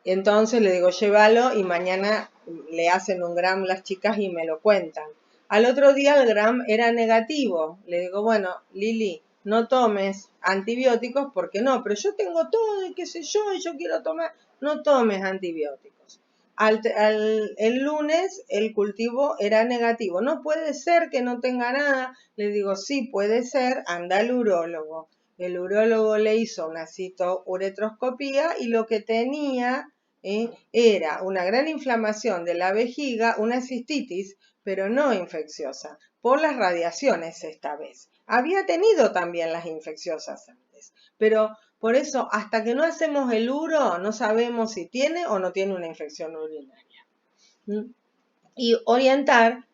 entonces le digo, llévalo y mañana le hacen un gram las chicas y me lo cuentan. Al otro día el gram era negativo. Le digo, bueno, Lili, no tomes antibióticos porque no, pero yo tengo todo y qué sé yo y yo quiero tomar. No tomes antibióticos. El lunes el cultivo era negativo. No puede ser que no tenga nada. Le digo, sí, puede ser, anda al urólogo. El urólogo le hizo una citouretroscopía y lo que tenía era una gran inflamación de la vejiga, una cistitis, pero no infecciosa, por las radiaciones esta vez. Había tenido también las infecciosas antes, pero por eso hasta que no hacemos el uro no sabemos si tiene o no tiene una infección urinaria. Y orientar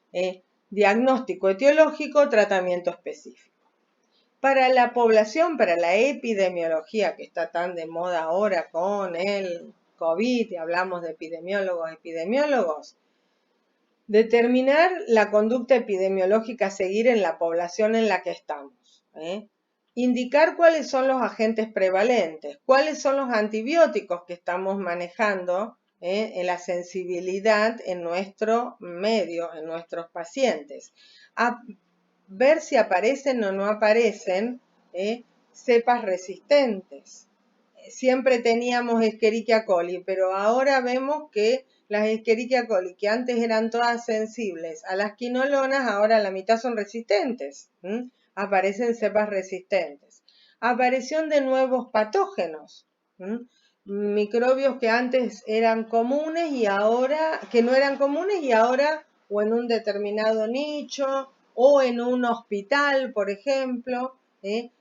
diagnóstico etiológico, tratamiento específico. Para la población, para la epidemiología que está tan de moda ahora con el COVID, y hablamos de epidemiólogos, determinar la conducta epidemiológica a seguir en la población en la que estamos. Indicar cuáles son los agentes prevalentes, cuáles son los antibióticos que estamos manejando en la sensibilidad en nuestro medio, en nuestros pacientes. A ver si aparecen o no aparecen cepas resistentes. Siempre teníamos Escherichia coli, pero ahora vemos que las Escherichia coli, que antes eran todas sensibles a las quinolonas, ahora la mitad son resistentes. Aparecen cepas resistentes. Aparición de nuevos patógenos. Microbios que antes eran comunes y ahora, que no eran comunes y ahora, o en un determinado nicho, o en un hospital, por ejemplo,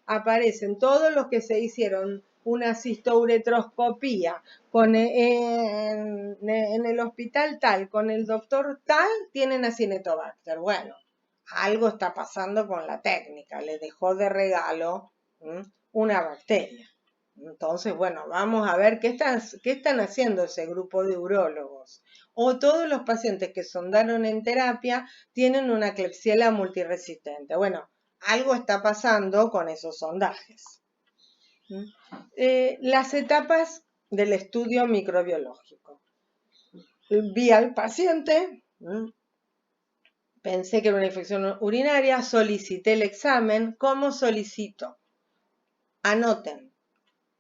aparecen todos los que se hicieron una cistouretroscopía en el hospital tal, con el doctor tal, tienen Acinetobacter. Bueno, algo está pasando con la técnica, le dejó de regalo una bacteria. Entonces, bueno, vamos a ver qué están haciendo ese grupo de urólogos. O todos los pacientes que sondaron en terapia tienen una Klebsiella multiresistente. Bueno, algo está pasando con esos sondajes. Las etapas del estudio microbiológico. Vi al paciente, pensé que era una infección urinaria, solicité el examen. ¿Cómo solicito? Anoten.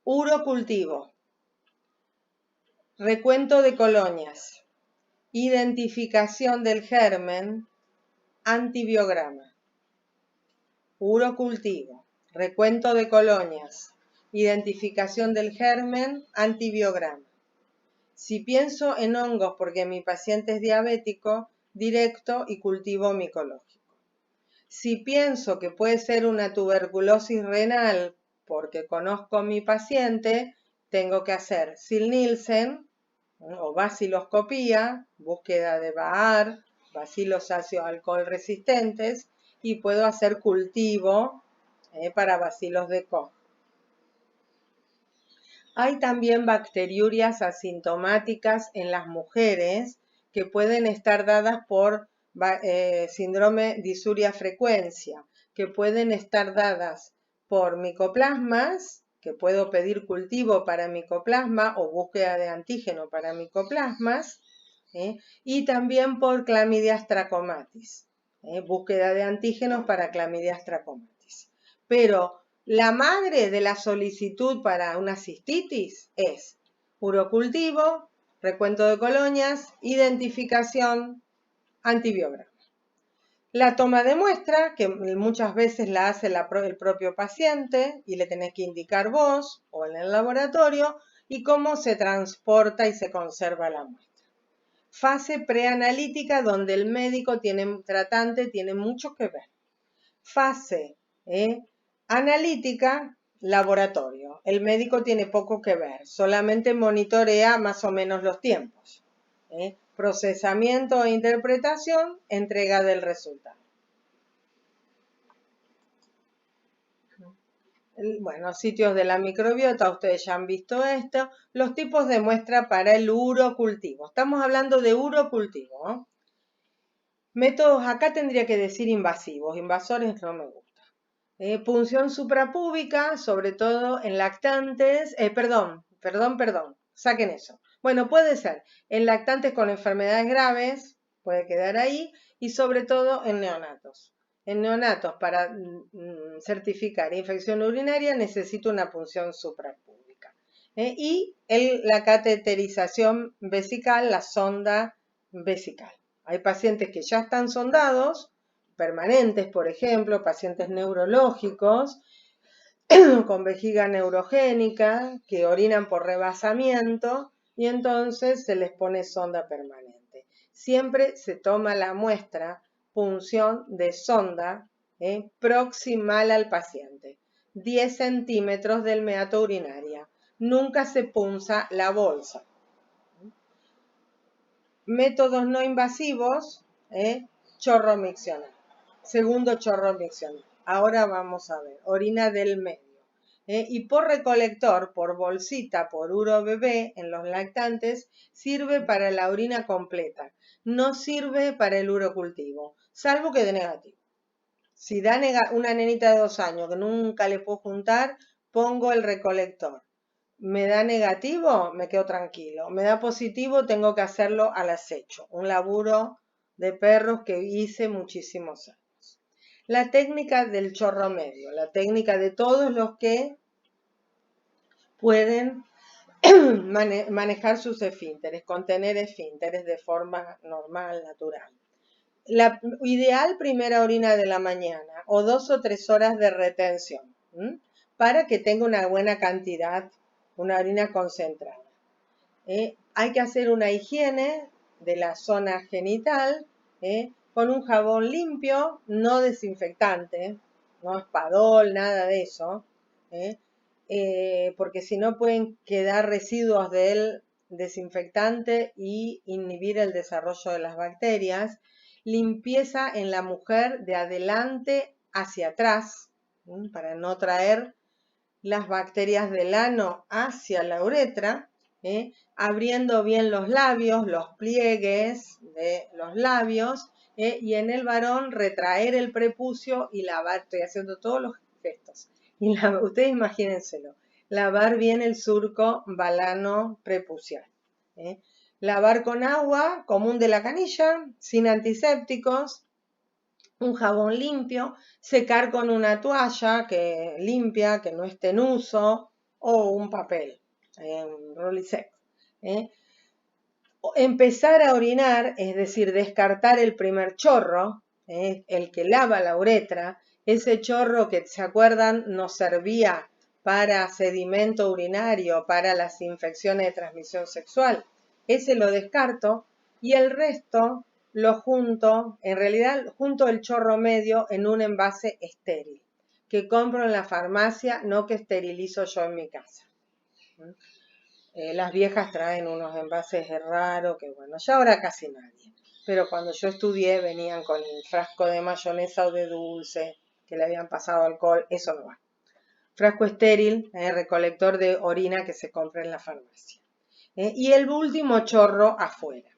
Urocultivo. Recuento de colonias. Identificación del germen. Antibiograma. Urocultivo. Recuento de colonias. Identificación del germen. Antibiograma. Si pienso en hongos porque mi paciente es diabético, directo y cultivo micológico. Si pienso que puede ser una tuberculosis renal porque conozco a mi paciente, tengo que hacer Zell-Nielsen o baciloscopía, búsqueda de Baar, bacilos ácido alcohol resistentes, y puedo hacer cultivo para bacilos de Koch. Hay también bacteriurias asintomáticas en las mujeres que pueden estar dadas por síndrome disuria frecuencia, que pueden estar dadas por micoplasmas, que puedo pedir cultivo para micoplasma o búsqueda de antígeno para micoplasmas, y también por Clamidias trachomatis, búsqueda de antígenos para Clamidias trachomatis. Pero la madre de la solicitud para una cistitis es urocultivo, recuento de colonias, identificación, antibiograma. La toma de muestra, que muchas veces la hace el propio paciente y le tenés que indicar vos o en el laboratorio, y cómo se transporta y se conserva la muestra. Fase preanalítica, donde el médico tratante tiene mucho que ver. Fase analítica, laboratorio. El médico tiene poco que ver, solamente monitorea más o menos los tiempos. Procesamiento e interpretación, entrega del resultado. Bueno, sitios de la microbiota, ustedes ya han visto esto. Los tipos de muestra para el urocultivo. Estamos hablando de urocultivo. Métodos, acá tendría que decir invasivos. Invasores no me gusta. Punción suprapúbica, sobre todo en lactantes. Perdón. Saquen eso. Bueno, puede ser en lactantes con enfermedades graves, puede quedar ahí, y sobre todo en neonatos. En neonatos, para certificar infección urinaria, necesito una punción suprapúbica. Y la cateterización vesical, la sonda vesical. Hay pacientes que ya están sondados, permanentes, por ejemplo, pacientes neurológicos, con vejiga neurogénica, que orinan por rebasamiento, y entonces se les pone sonda permanente. Siempre se toma la muestra, punción de sonda, proximal al paciente, 10 centímetros del meato urinaria. Nunca se punza la bolsa. Métodos no invasivos, chorro miccional. Segundo chorro miccional. Ahora vamos a ver, orina del medio. Y por recolector, por bolsita, por urobebé en los lactantes, sirve para la orina completa. No sirve para el urocultivo, salvo que dé negativo. Si da una nenita de 2 años que nunca le puedo juntar, pongo el recolector. Me da negativo, me quedo tranquilo. Me da positivo, tengo que hacerlo al acecho. Un laburo de perros que hice muchísimos años. La técnica del chorro medio, la técnica de todos los que pueden manejar sus esfínteres, contener esfínteres de forma normal, natural. La ideal primera orina de la mañana o 2 o 3 horas de retención, para que tenga una buena cantidad, una orina concentrada. Hay que hacer una higiene de la zona genital con un jabón limpio, no desinfectante, no espadol, nada de eso, porque si no pueden quedar residuos del desinfectante y inhibir el desarrollo de las bacterias. Limpieza en la mujer de adelante hacia atrás, para no traer las bacterias del ano hacia la uretra, abriendo bien los labios, los pliegues de los labios, y en el varón retraer el prepucio y lavar, estoy haciendo todos los gestos, y ustedes imagínenselo, lavar bien el surco balano prepucial. Lavar con agua común de la canilla, sin antisépticos, un jabón limpio, secar con una toalla limpia, que no esté en uso, o un papel, un Rollisec. Empezar a orinar, es decir, descartar el primer chorro, el que lava la uretra, ese chorro que, ¿se acuerdan?, nos servía para sedimento urinario, para las infecciones de transmisión sexual. Ese lo descarto y el resto lo junto, en realidad junto el chorro medio en un envase estéril, que compro en la farmacia, no que esterilizo yo en mi casa. Las viejas traen unos envases raros, que bueno, ya ahora casi nadie. Pero cuando yo estudié venían con el frasco de mayonesa o de dulce, que le habían pasado alcohol, eso no va. Frasco estéril, recolector de orina que se compra en la farmacia. Y el último chorro afuera.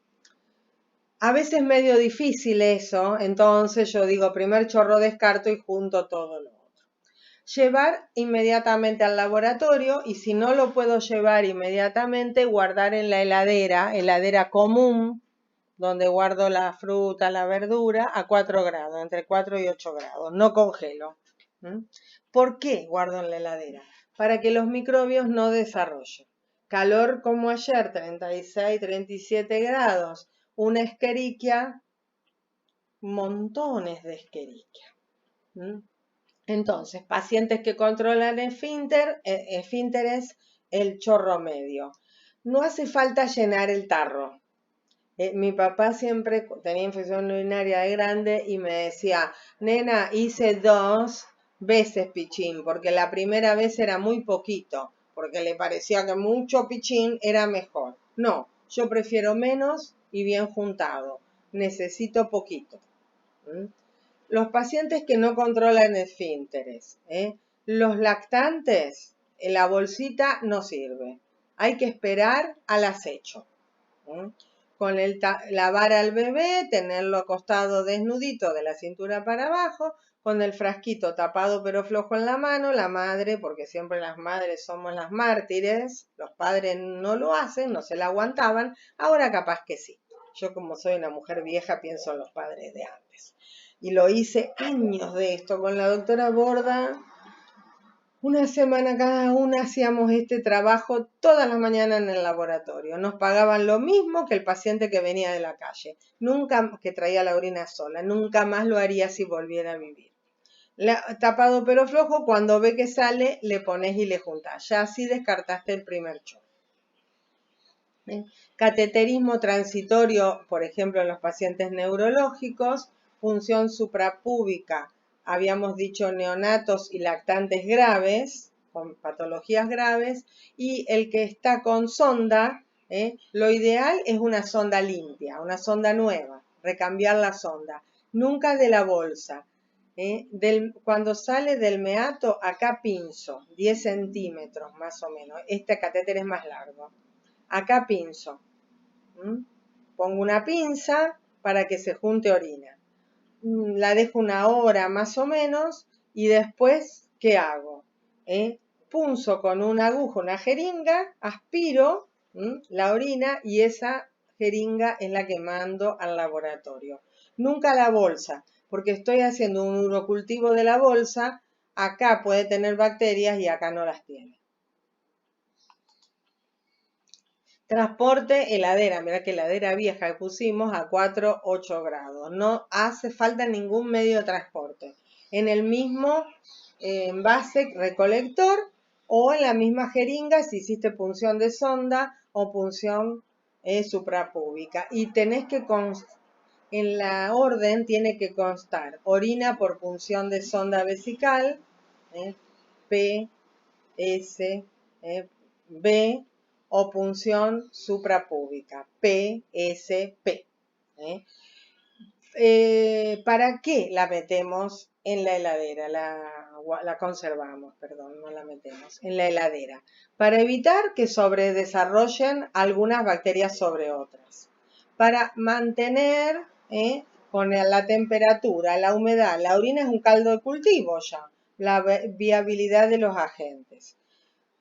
A veces medio difícil eso, entonces yo digo, primer chorro descarto y junto todo lo otro. Llevar inmediatamente al laboratorio y si no lo puedo llevar inmediatamente, guardar en la heladera común, donde guardo la fruta, la verdura, a 4 grados, entre 4 y 8 grados, no congelo. ¿Por qué guardo en la heladera? Para que los microbios no desarrollen. Calor como ayer, 36, 37 grados, una Escherichia, montones de Escherichia. Entonces, pacientes que controlan esfínteres, el chorro medio. No hace falta llenar el tarro. Mi papá siempre tenía infección urinaria de grande y me decía, nena, hice 2 veces pichín, porque la primera vez era muy poquito, porque le parecía que mucho pichín era mejor. No, yo prefiero menos y bien juntado. Necesito poquito. Los pacientes que no controlan esfínteres, los lactantes, la bolsita no sirve. Hay que esperar al acecho. Con lavar al bebé, tenerlo acostado desnudito de la cintura para abajo, con el frasquito tapado pero flojo en la mano, la madre, porque siempre las madres somos las mártires, los padres no lo hacen, no se la aguantaban, ahora capaz que sí. Yo como soy una mujer vieja pienso en los padres de antes. Y lo hice años de esto con la doctora Borda. Una semana cada una hacíamos este trabajo todas las mañanas en el laboratorio. Nos pagaban lo mismo que el paciente que venía de la calle. Nunca, que traía la orina sola. Nunca más lo haría si volviera a vivir. Tapado pero flojo, cuando ve que sale, le pones y le juntás. Ya así descartaste el primer chorro. Cateterismo transitorio, por ejemplo, en los pacientes neurológicos, función suprapúbica. Habíamos dicho neonatos y lactantes graves, con patologías graves, y el que está con sonda, lo ideal es una sonda limpia, una sonda nueva, recambiar la sonda, nunca de la bolsa. Cuando sale del meato, acá pinzo, 10 centímetros más o menos, este catéter es más largo. Acá pinzo. Pongo una pinza para que se junte orina. la dejo una hora más o menos y después, ¿qué hago? Punzo con una aguja, una jeringa, aspiro la orina y esa jeringa es la que mando al laboratorio. Nunca la bolsa, porque estoy haciendo un urocultivo de la bolsa, acá puede tener bacterias y acá no las tiene. Transporte, heladera, mira que heladera vieja que pusimos a 4, 8 grados. No hace falta ningún medio de transporte. En el mismo envase recolector o en la misma jeringa si hiciste punción de sonda o punción suprapúbica. Y tenés que en la orden tiene que constar orina por punción de sonda vesical, P, S, B o punción suprapúbica, PSP. ¿Para qué la metemos en la heladera? La conservamos, perdón, no la metemos en la heladera. Para evitar que sobredesarrollen algunas bacterias sobre otras. Para mantener con la temperatura, la humedad, la orina es un caldo de cultivo ya, la viabilidad de los agentes.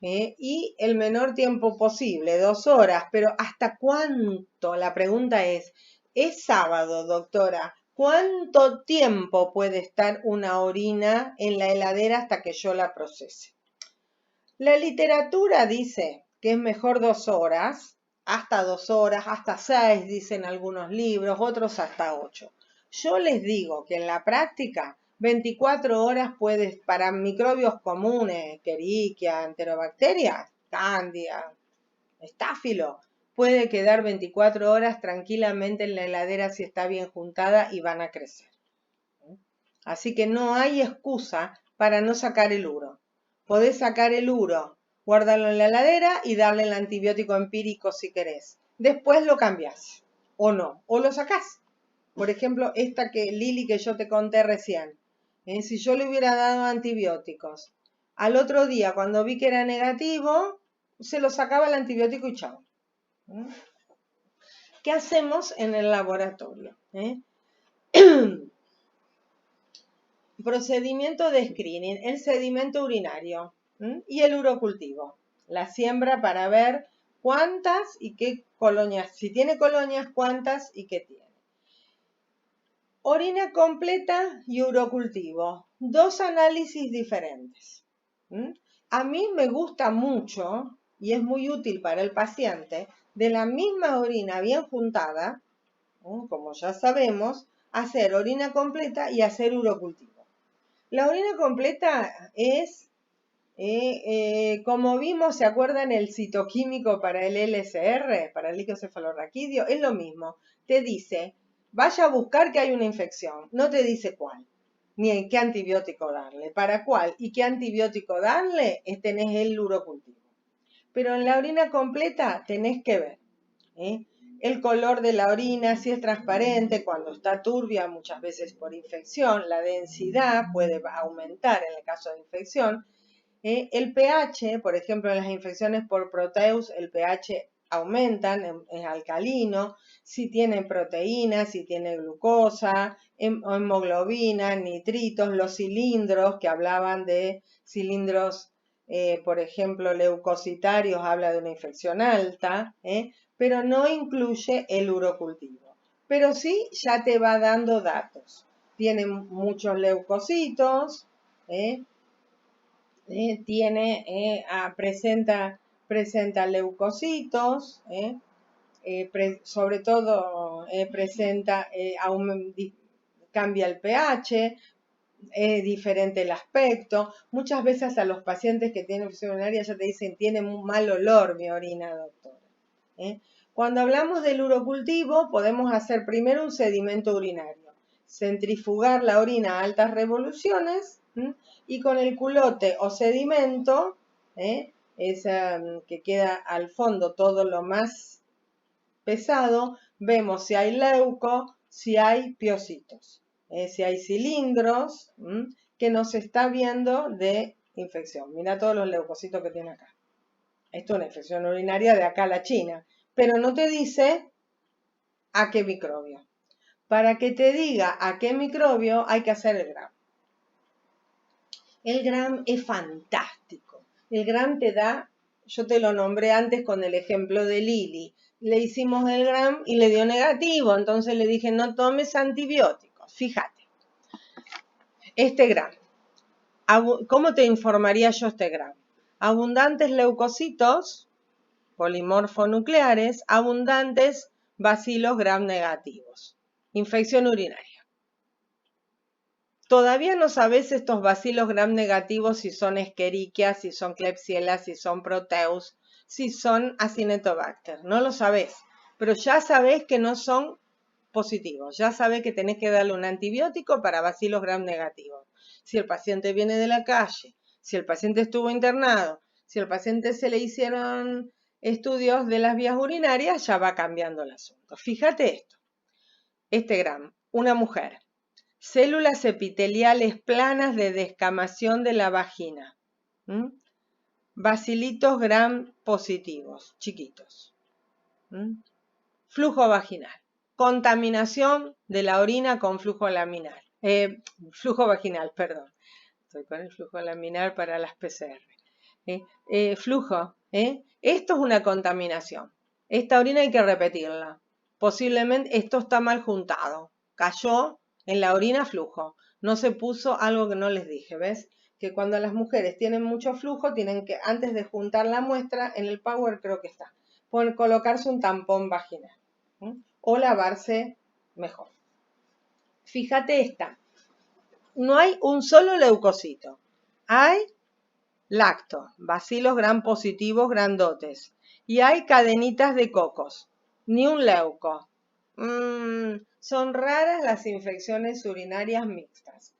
Y el menor tiempo posible, 2 horas, pero ¿hasta cuánto? La pregunta es sábado, doctora, ¿cuánto tiempo puede estar una orina en la heladera hasta que yo la procese? La literatura dice que es mejor 2 horas, hasta 6 dicen algunos libros, otros hasta 8. Yo les digo que en la práctica 24 horas puedes, para microbios comunes, Escherichia, enterobacterias, Candida, estáfilo, puede quedar 24 horas tranquilamente en la heladera si está bien juntada y van a crecer. Así que no hay excusa para no sacar el uro. Podés sacar el uro, guardarlo en la heladera y darle el antibiótico empírico si querés. Después lo cambiás, o no, o lo sacás. Por ejemplo, esta Lili que yo te conté recién. Si yo le hubiera dado antibióticos, al otro día cuando vi que era negativo, se lo sacaba el antibiótico y chao. ¿Qué hacemos en el laboratorio? Procedimiento de screening, el sedimento urinario y el urocultivo. La siembra para ver cuántas y qué colonias, si tiene colonias, cuántas y qué tiene. Orina completa y urocultivo, 2 análisis diferentes. A mí me gusta mucho y es muy útil para el paciente, de la misma orina bien juntada, como ya sabemos, hacer orina completa y hacer urocultivo. La orina completa es, como vimos, ¿se acuerdan el citoquímico para el LCR, para el líquido cefalorraquídeo? Es lo mismo, te dice, vaya a buscar que hay una infección, no te dice cuál, ni qué antibiótico darle, para cuál y qué antibiótico darle, tenés el urocultivo. Pero en la orina completa tenés que ver el color de la orina, si es transparente, cuando está turbia, muchas veces por infección, la densidad puede aumentar en el caso de infección. El pH, por ejemplo, en las infecciones por Proteus, el pH aumentan, es alcalino, si tiene proteínas, si tiene glucosa, hemoglobina, nitritos, los cilindros, que hablaban de cilindros, por ejemplo, leucocitarios, habla de una infección alta, pero no incluye el urocultivo. Pero sí ya te va dando datos. Tiene muchos leucocitos, presenta leucocitos, sobre todo cambia el pH, es diferente el aspecto. Muchas veces a los pacientes que tienen infección urinaria ya te dicen, tiene un mal olor mi orina, doctora. Cuando hablamos del urocultivo, podemos hacer primero un sedimento urinario, centrifugar la orina a altas revoluciones y con el culote o sedimento, que queda al fondo todo lo más pesado, vemos si hay leuco, si hay piocitos, si hay cilindros, que nos está viendo de infección. Mira todos los leucocitos que tiene acá. Esto es una infección urinaria de acá a la China, pero no te dice a qué microbio. para que te diga a qué microbio hay que hacer el gram. El gram es fantástico. El gram te da, yo te lo nombré antes con el ejemplo de Lili. Le hicimos el gram y le dio negativo, entonces le dije no tomes antibióticos. Fíjate, este gram, ¿cómo te informaría yo este gram? Abundantes leucocitos, polimorfonucleares, abundantes bacilos gram negativos. Infección urinaria. Todavía no sabes estos bacilos gram negativos si son Escherichia, si son Klebsiella, si son Proteus, si son Acinetobacter. No lo sabes, pero ya sabes que no son positivos. Ya sabes que tenés que darle un antibiótico para bacilos gram negativos. Si el paciente viene de la calle, si el paciente estuvo internado, si el paciente se le hicieron estudios de las vías urinarias, ya va cambiando el asunto. Fíjate esto. Este gram, una mujer. Células epiteliales planas de descamación de la vagina. Bacilitos gram positivos, chiquitos. Flujo vaginal. Contaminación de la orina con flujo laminar. Flujo vaginal, perdón. Estoy con el flujo laminar para las PCR. Flujo. Esto es una contaminación. Esta orina hay que repetirla. Posiblemente esto está mal juntado. Cayó en la orina flujo. No se puso algo que no les dije, ¿ves? Que cuando las mujeres tienen mucho flujo, tienen que, antes de juntar la muestra, en el Power creo que está, pueden colocarse un tampón vaginal. O lavarse mejor. Fíjate esta. No hay un solo leucocito. Hay lacto, bacilos gram positivos grandotes. Y hay cadenitas de cocos. Ni un leuco. Son raras las infecciones urinarias mixtas.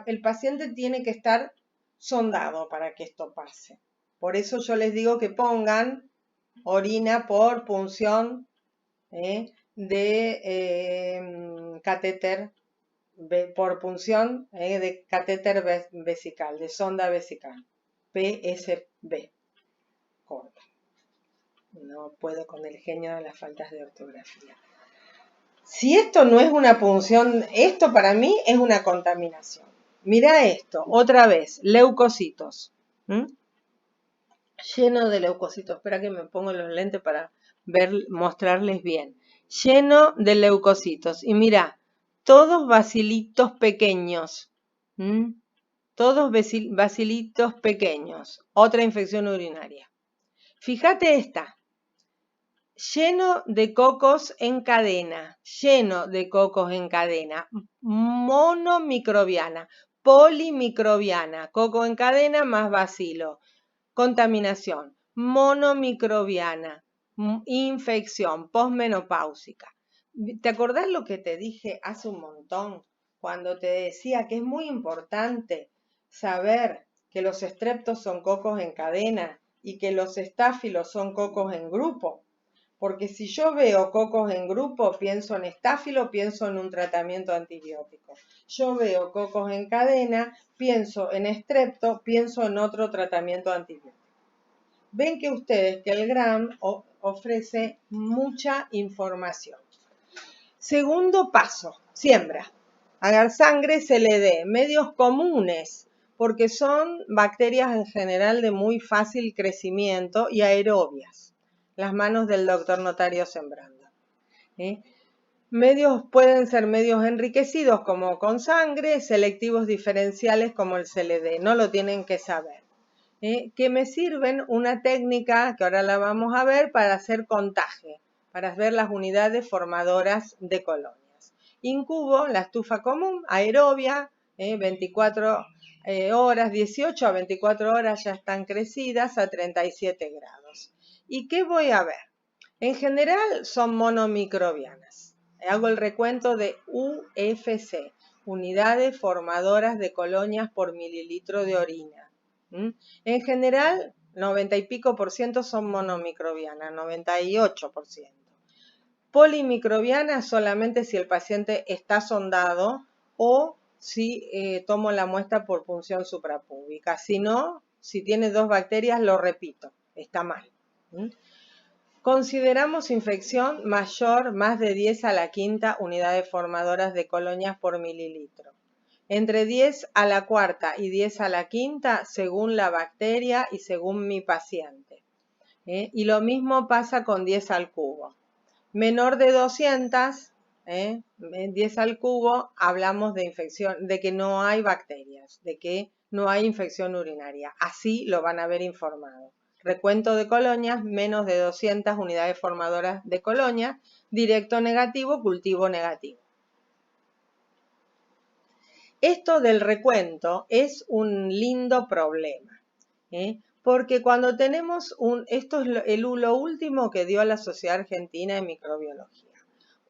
El paciente tiene que estar sondado para que esto pase. Por eso yo les digo que pongan orina por punción de catéter, por punción de catéter vesical, de sonda vesical, PSV, corta. No puedo con el genio de las faltas de ortografía. Si esto no es una punción, esto para mí es una contaminación. Mira esto, otra vez, leucocitos. Lleno de leucocitos. Espera que me pongo los lentes para mostrarles bien. Lleno de leucocitos. Y mira, todos bacilitos pequeños. Todos bacilitos pequeños. Otra infección urinaria. Fíjate esta. Lleno de cocos en cadena. Lleno de cocos en cadena. Monomicrobiana. Polimicrobiana. Coco en cadena más bacilo. Contaminación. Monomicrobiana. Infección posmenopáusica. ¿Te acordás lo que te dije hace un montón? Cuando te decía que es muy importante saber que los estreptos son cocos en cadena y que los estáfilos son cocos en grupo. Porque si yo veo cocos en grupo, pienso en estáfilo, pienso en un tratamiento antibiótico. Yo veo cocos en cadena, pienso en estrepto, pienso en otro tratamiento antibiótico. Ven que ustedes que el gram ofrece mucha información. Segundo paso, siembra. Hagar sangre se le dé medios comunes, porque son bacterias en general de muy fácil crecimiento y aerobias. Las manos del doctor Notario sembrando. Medios pueden ser medios enriquecidos como con sangre, selectivos diferenciales como el CLD, no lo tienen que saber. Que me sirven una técnica que ahora la vamos a ver para hacer contaje, para ver las unidades formadoras de colonias. Incubo la estufa común, aerobia, 24 horas, 18 a 24 horas ya están crecidas a 37 grados. ¿Y qué voy a ver? En general son monomicrobianas. Hago el recuento de UFC, unidades formadoras de colonias por mililitro de orina. En general, 90 y pico % son monomicrobianas, 98%. Polimicrobianas solamente si el paciente está sondado o si tomo la muestra por punción suprapúbica. Si no, si tiene 2 bacterias, lo repito, está mal. Consideramos infección mayor, más de 10 a la quinta unidades formadoras de colonias por mililitro. Entre 10 a la cuarta y 10 a la quinta según la bacteria y según mi paciente. Y lo mismo pasa con 10 al cubo. Menor de 200, 10 al cubo, hablamos de infección, de que no hay bacterias, de que no hay infección urinaria. Así lo van a ver informado. Recuento de colonias, menos de 200 unidades formadoras de colonias, directo negativo, cultivo negativo. Esto del recuento es un lindo problema, porque cuando tenemos esto es lo último que dio la Sociedad Argentina de Microbiología,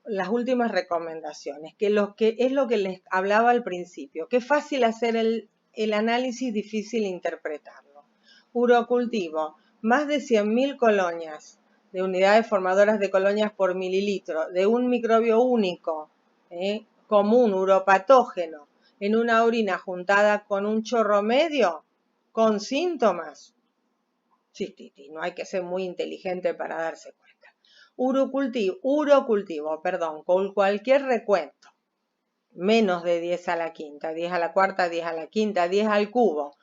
las últimas recomendaciones, que es lo que les hablaba al principio, que es fácil hacer el análisis, difícil interpretarlo. Urocultivo, más de 100.000 colonias de unidades formadoras de colonias por mililitro de un microbio único, común, uropatógeno, en una orina juntada con un chorro medio, con síntomas. Cistitis, no hay que ser muy inteligente para darse cuenta. Urocultivo, con cualquier recuento, menos de 10 a la quinta, 10 a la cuarta, 10 a la quinta, 10 al cubo,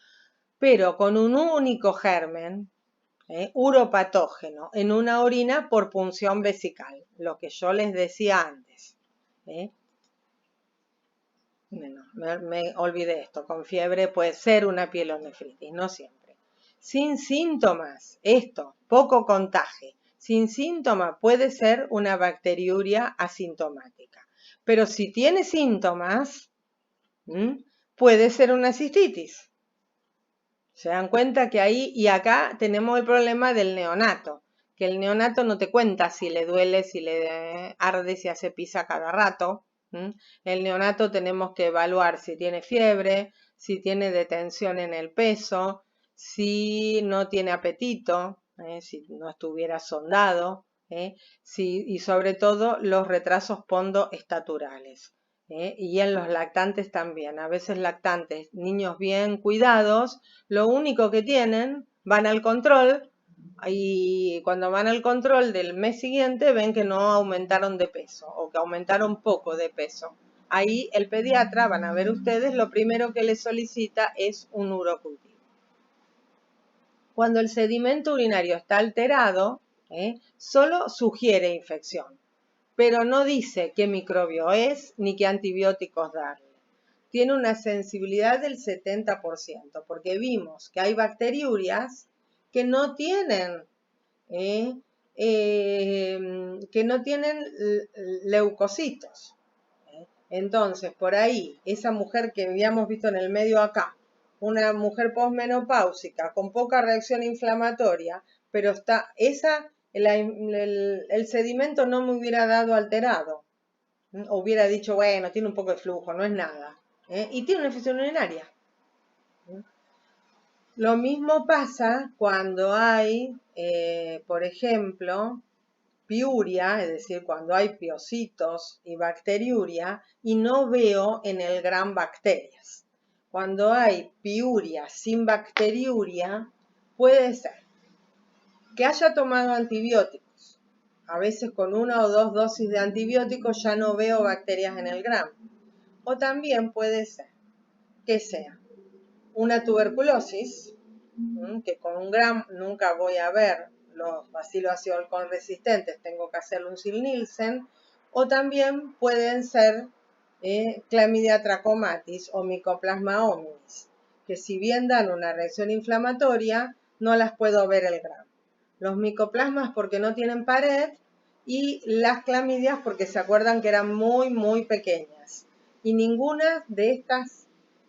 pero con un único germen, uropatógeno, en una orina por punción vesical, lo que yo les decía antes. Bueno, me olvidé esto, con fiebre puede ser una pielonefritis, no siempre. Sin síntomas, poco contagio. Sin síntoma puede ser una bacteriuria asintomática. Pero si tiene síntomas, puede ser una cistitis. Se dan cuenta que ahí y acá tenemos el problema del neonato, que el neonato no te cuenta si le duele, si le arde, si hace pis a cada rato. El neonato tenemos que evaluar si tiene fiebre, si tiene detención en el peso, si no tiene apetito, si no estuviera sondado, y sobre todo los retrasos pondoestaturales. Y en los lactantes también. A veces lactantes, niños bien cuidados, lo único que tienen, van al control y cuando van al control del mes siguiente ven que no aumentaron de peso o que aumentaron poco de peso. Ahí el pediatra, van a ver ustedes, lo primero que les solicita es un urocultivo. Cuando el sedimento urinario está alterado, solo sugiere infección, pero no dice qué microbio es ni qué antibióticos darle. Tiene una sensibilidad del 70%, porque vimos que hay bacteriurias que no tienen, leucocitos. Entonces, por ahí, esa mujer que habíamos visto en el medio acá, una mujer posmenopáusica con poca reacción inflamatoria, pero el sedimento no me hubiera dado alterado. Hubiera dicho, bueno, tiene un poco de flujo, no es nada. Y tiene una infección urinaria. Lo mismo pasa cuando hay, por ejemplo, piuria, es decir, cuando hay piocitos y bacteriuria, y no veo en el gram bacterias. Cuando hay piuria sin bacteriuria, puede ser que haya tomado antibióticos. A veces con 1 o 2 dosis de antibióticos ya no veo bacterias en el gram. O también puede ser que sea una tuberculosis, que con un gram nunca voy a ver los bacilos ácido alcohol resistentes, tengo que hacerle un Sil-Nielsen, o también pueden ser Clamidia trachomatis o Mycoplasma hominis, que si bien dan una reacción inflamatoria, no las puedo ver el gram. Los micoplasmas porque no tienen pared y las clamidias porque se acuerdan que eran muy, muy pequeñas. Y ninguna de estas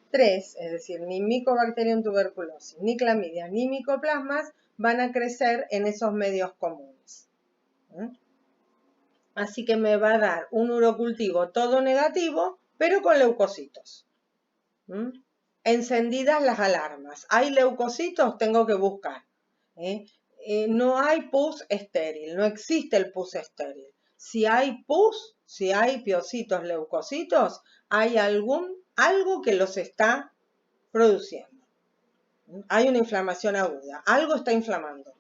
tres, es decir, ni Mycobacterium tuberculosis, ni clamidias, ni micoplasmas, van a crecer en esos medios comunes. Así que me va a dar un urocultivo todo negativo, pero con leucocitos. Encendidas las alarmas. ¿Hay leucocitos? Tengo que buscar. No hay pus estéril, no existe el pus estéril. Si hay pus, si hay piocitos, leucocitos, hay algo que los está produciendo. Hay una inflamación aguda, algo está inflamando.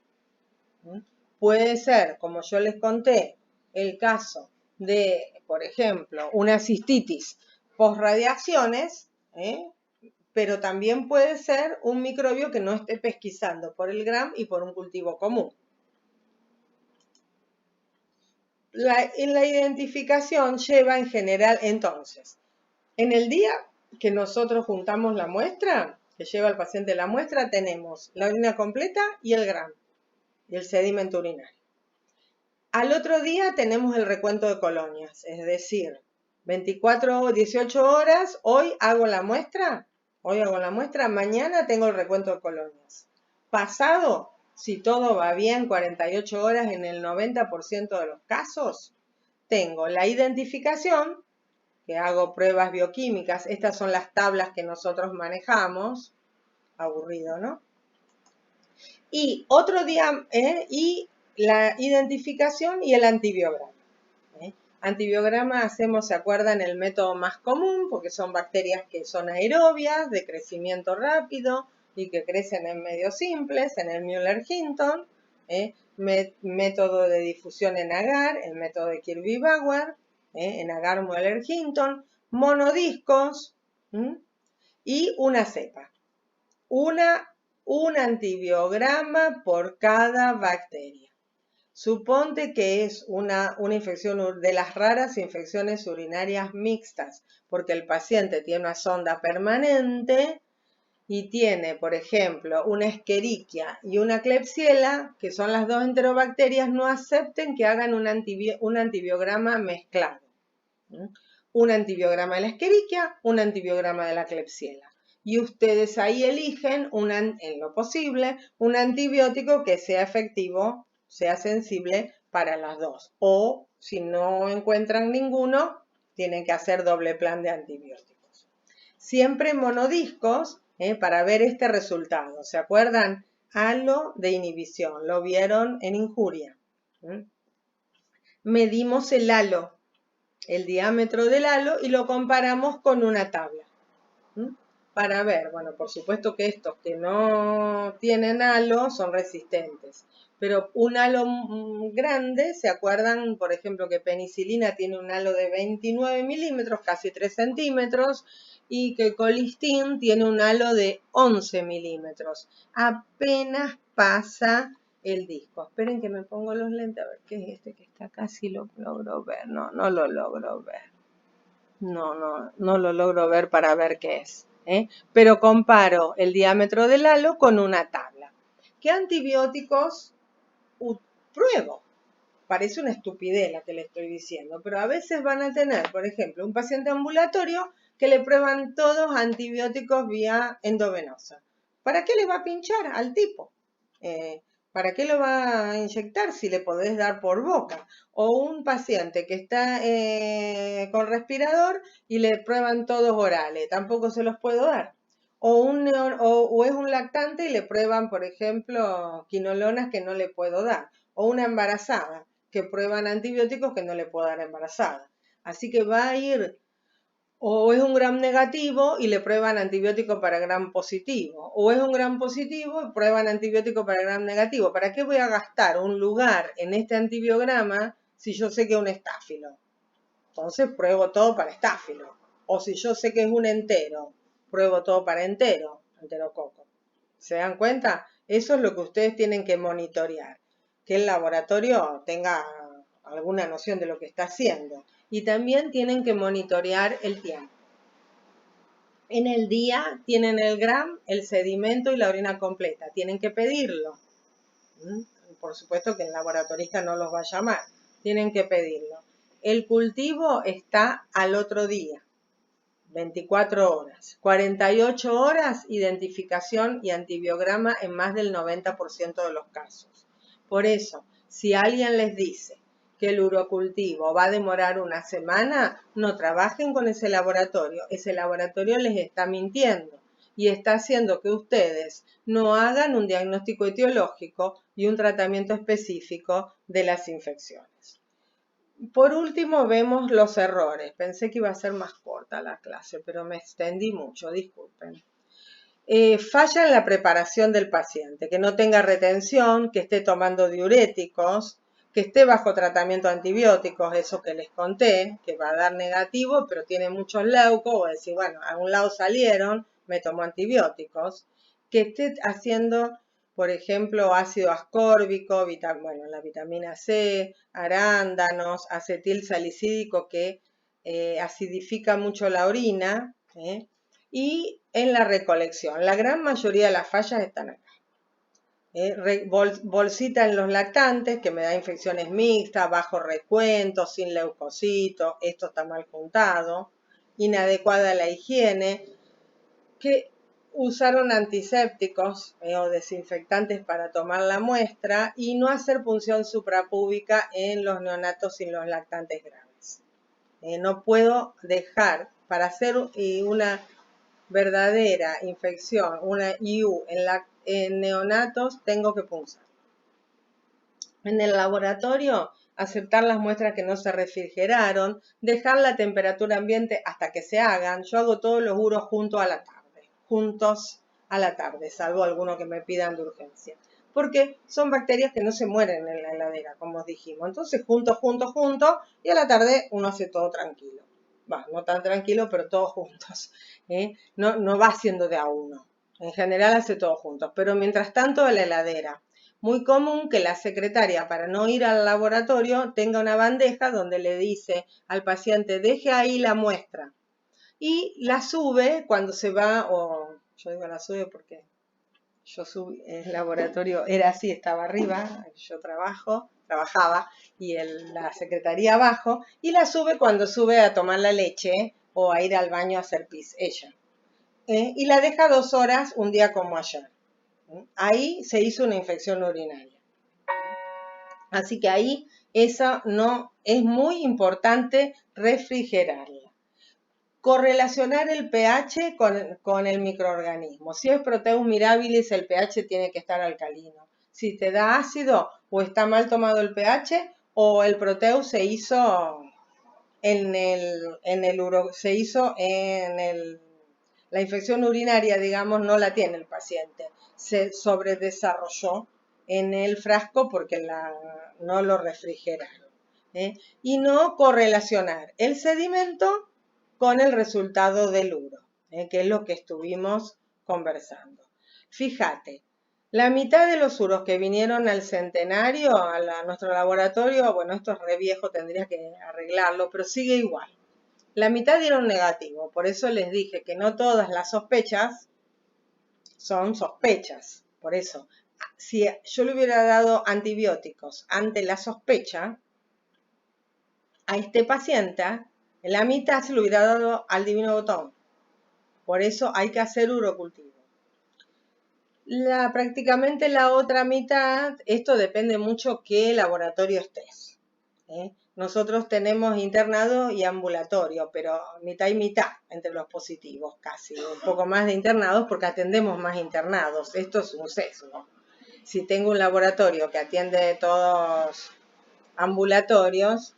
puede ser, como yo les conté, el caso de, por ejemplo, una cistitis post-radiaciones, pero también puede ser un microbio que no esté pesquisando por el Gram y por un cultivo común. En la identificación lleva en general, entonces, en el día que nosotros juntamos la muestra, que lleva el paciente la muestra, tenemos la orina completa y el Gram, y el sedimento urinario. Al otro día tenemos el recuento de colonias, es decir, 18 horas, hoy hago la muestra, mañana tengo el recuento de colonias. Pasado, si todo va bien, 48 horas en el 90% de los casos, tengo la identificación, que hago pruebas bioquímicas, estas son las tablas que nosotros manejamos, aburrido, ¿no? Y otro día, y la identificación y el antibiograma. Antibiograma hacemos, ¿se acuerdan? El método más común, porque son bacterias que son aerobias, de crecimiento rápido y que crecen en medios simples, en el Müller-Hinton, método de difusión en agar, el método de Kirby-Bauer, en agar Müller-Hinton, monodiscos y una cepa. Un antibiograma por cada bacteria. Suponte que es una infección de las raras infecciones urinarias mixtas, porque el paciente tiene una sonda permanente y tiene, por ejemplo, una Escherichia y una Klebsiella, que son las dos enterobacterias, no acepten que hagan un antibiograma mezclado. Un antibiograma de la Escherichia, un antibiograma de la Klebsiella. Y ustedes ahí eligen, en lo posible, un antibiótico que sea efectivo, sea sensible para las dos. O, si no encuentran ninguno, tienen que hacer doble plan de antibióticos. Siempre monodiscos, para ver este resultado. ¿Se acuerdan? Halo de inhibición. Lo vieron en Injuria. Medimos el halo, el diámetro del halo, y lo comparamos con una tabla. Para ver, bueno, por supuesto que estos que no tienen halo son resistentes, pero un halo grande, ¿se acuerdan? Por ejemplo, que penicilina tiene un halo de 29 milímetros, casi 3 centímetros, y que colistin tiene un halo de 11 milímetros. Apenas pasa el disco. Esperen que me pongo los lentes, a ver qué es este que está acá, si lo logro ver. No, no lo logro ver. No lo logro ver para ver qué es. Pero comparo el diámetro del halo con una tabla. ¿Qué antibióticos pruebo? Parece una estupidez la que le estoy diciendo, pero a veces van a tener, por ejemplo, un paciente ambulatorio que le prueban todos antibióticos vía endovenosa. ¿Para qué le va a pinchar al tipo? ¿Para qué lo va a inyectar si le podés dar por boca? O un paciente que está con respirador y le prueban todos orales, tampoco se los puedo dar. O es un lactante y le prueban, por ejemplo, quinolonas que no le puedo dar. O una embarazada que prueban antibióticos que no le puedo dar embarazada. Así que va a ir, o es un gram negativo y le prueban antibiótico para gram positivo, o es un gram positivo y prueban antibiótico para gram negativo. ¿Para qué voy a gastar un lugar en este antibiograma si yo sé que es un estáfilo? Entonces pruebo todo para estáfilo. O si yo sé que es un entero, pruebo todo para enterococo. ¿Se dan cuenta? Eso es lo que ustedes tienen que monitorear. Que el laboratorio tenga alguna noción de lo que está haciendo. Y también tienen que monitorear el tiempo. En el día tienen el gram, el sedimento y la orina completa. Tienen que pedirlo. Por supuesto que el laboratorista no los va a llamar. Tienen que pedirlo. El cultivo está al otro día. 24 horas. 48 horas, identificación y antibiograma en más del 90% de los casos. Por eso, si alguien les dice que el urocultivo va a demorar una semana, no trabajen con ese laboratorio. Ese laboratorio les está mintiendo y está haciendo que ustedes no hagan un diagnóstico etiológico y un tratamiento específico de las infecciones. Por último, vemos los errores. Pensé que iba a ser más corta la clase, pero me extendí mucho, disculpen. falla en la preparación del paciente, que no tenga retención, que esté tomando diuréticos, que esté bajo tratamiento antibióticos, eso que les conté, que va a dar negativo, pero tiene muchos leucos, o decir, bueno, a un lado salieron, me tomo antibióticos, que esté haciendo, por ejemplo, ácido ascórbico, bueno, la vitamina C, arándanos, acetil salicídico, que acidifica mucho la orina, y en la recolección. La gran mayoría de las fallas están acá. Bolsita en los lactantes, que me da infecciones mixtas, bajo recuento, sin leucocitos, esto está mal juntado, inadecuada la higiene, que usaron antisépticos o desinfectantes para tomar la muestra y no hacer punción suprapúbica en los neonatos sin los lactantes graves. No puedo dejar, para hacer una verdadera infección, una IU en neonatos, tengo que punzar. En el laboratorio, aceptar las muestras que no se refrigeraron, dejar la temperatura ambiente hasta que se hagan. Yo hago todos los uros juntos a la tarde, salvo alguno que me pidan de urgencia. Porque son bacterias que no se mueren en la heladera, como os dijimos. Entonces, juntos, y a la tarde uno hace todo tranquilo. No tan tranquilo, pero todos juntos. No va haciendo de a uno. En general hace todo juntos. Pero mientras tanto, en la heladera. Muy común que la secretaria, para no ir al laboratorio, tenga una bandeja donde le dice al paciente, deje ahí la muestra. Y la sube cuando se va, o yo digo la sube porque yo subí, el laboratorio era así, estaba arriba, yo trabajaba, y la secretaría abajo, y la sube cuando sube a tomar la leche o a ir al baño a hacer pis, ella. Y la deja 2 horas, un día como ayer. Ahí se hizo una infección urinaria. Así que ahí esa no es muy importante refrigerarla. Correlacionar el pH con el microorganismo. Si es Proteus mirabilis, el pH tiene que estar alcalino. Si te da ácido, o está mal tomado el pH, o el Proteus se hizo la infección urinaria, digamos, no la tiene el paciente. Se sobredesarrolló en el frasco porque no lo refrigeraron. Y no correlacionar el sedimento con el resultado del uro, que es lo que estuvimos conversando. Fíjate, la mitad de los uros que vinieron al centenario, a nuestro laboratorio, bueno, esto es re viejo, tendría que arreglarlo, pero sigue igual. La mitad dieron negativo, por eso les dije que no todas las sospechas son sospechas. Por eso, si yo le hubiera dado antibióticos ante la sospecha, a este paciente, la mitad se lo hubiera dado al divino botón. Por eso hay que hacer urocultivo. Prácticamente la otra mitad, esto depende mucho qué laboratorio estés. Nosotros tenemos internado y ambulatorio, pero mitad y mitad entre los positivos, casi. Un poco más de internados porque atendemos más internados. Esto es un sesgo. Si tengo un laboratorio que atiende todos ambulatorios,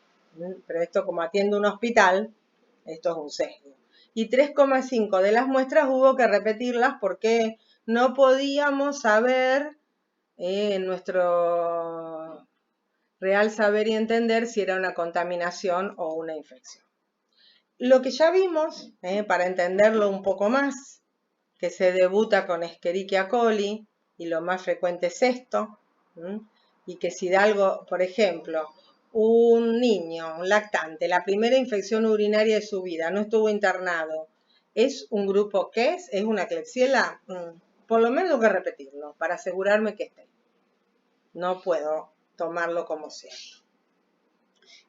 pero esto como atiende un hospital, esto es un sesgo. Y 3,5 de las muestras hubo que repetirlas porque no podíamos saber en nuestro real saber y entender si era una contaminación o una infección. Lo que ya vimos, para entenderlo un poco más, que se debuta con Escherichia coli y lo más frecuente es esto, y que si da algo, por ejemplo, un niño, un lactante, la primera infección urinaria de su vida, no estuvo internado, ¿es un grupo qué es? ¿Es una Klebsiella? Por lo menos tengo que repetirlo para asegurarme que esté. No puedo tomarlo como cierto.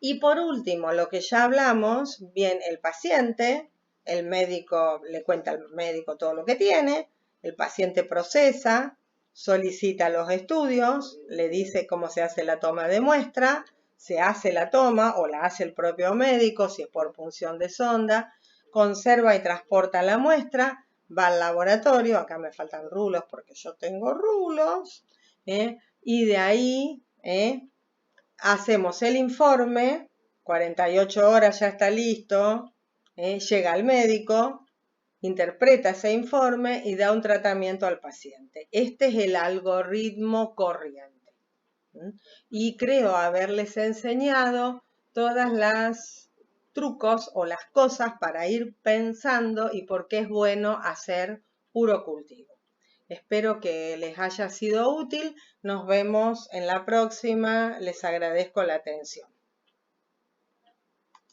Y por último, lo que ya hablamos, bien el paciente, el médico le cuenta al médico todo lo que tiene, el paciente procesa, solicita los estudios, le dice cómo se hace la toma de muestra, se hace la toma o la hace el propio médico si es por punción de sonda, conserva y transporta la muestra, va al laboratorio, acá me faltan rulos porque yo tengo rulos, y de ahí hacemos el informe, 48 horas ya está listo, llega al médico, interpreta ese informe y da un tratamiento al paciente. Este es el algoritmo corriente. Y creo haberles enseñado todas las trucos o las cosas para ir pensando y por qué es bueno hacer urocultivo. Espero que les haya sido útil. Nos vemos en la próxima. Les agradezco la atención.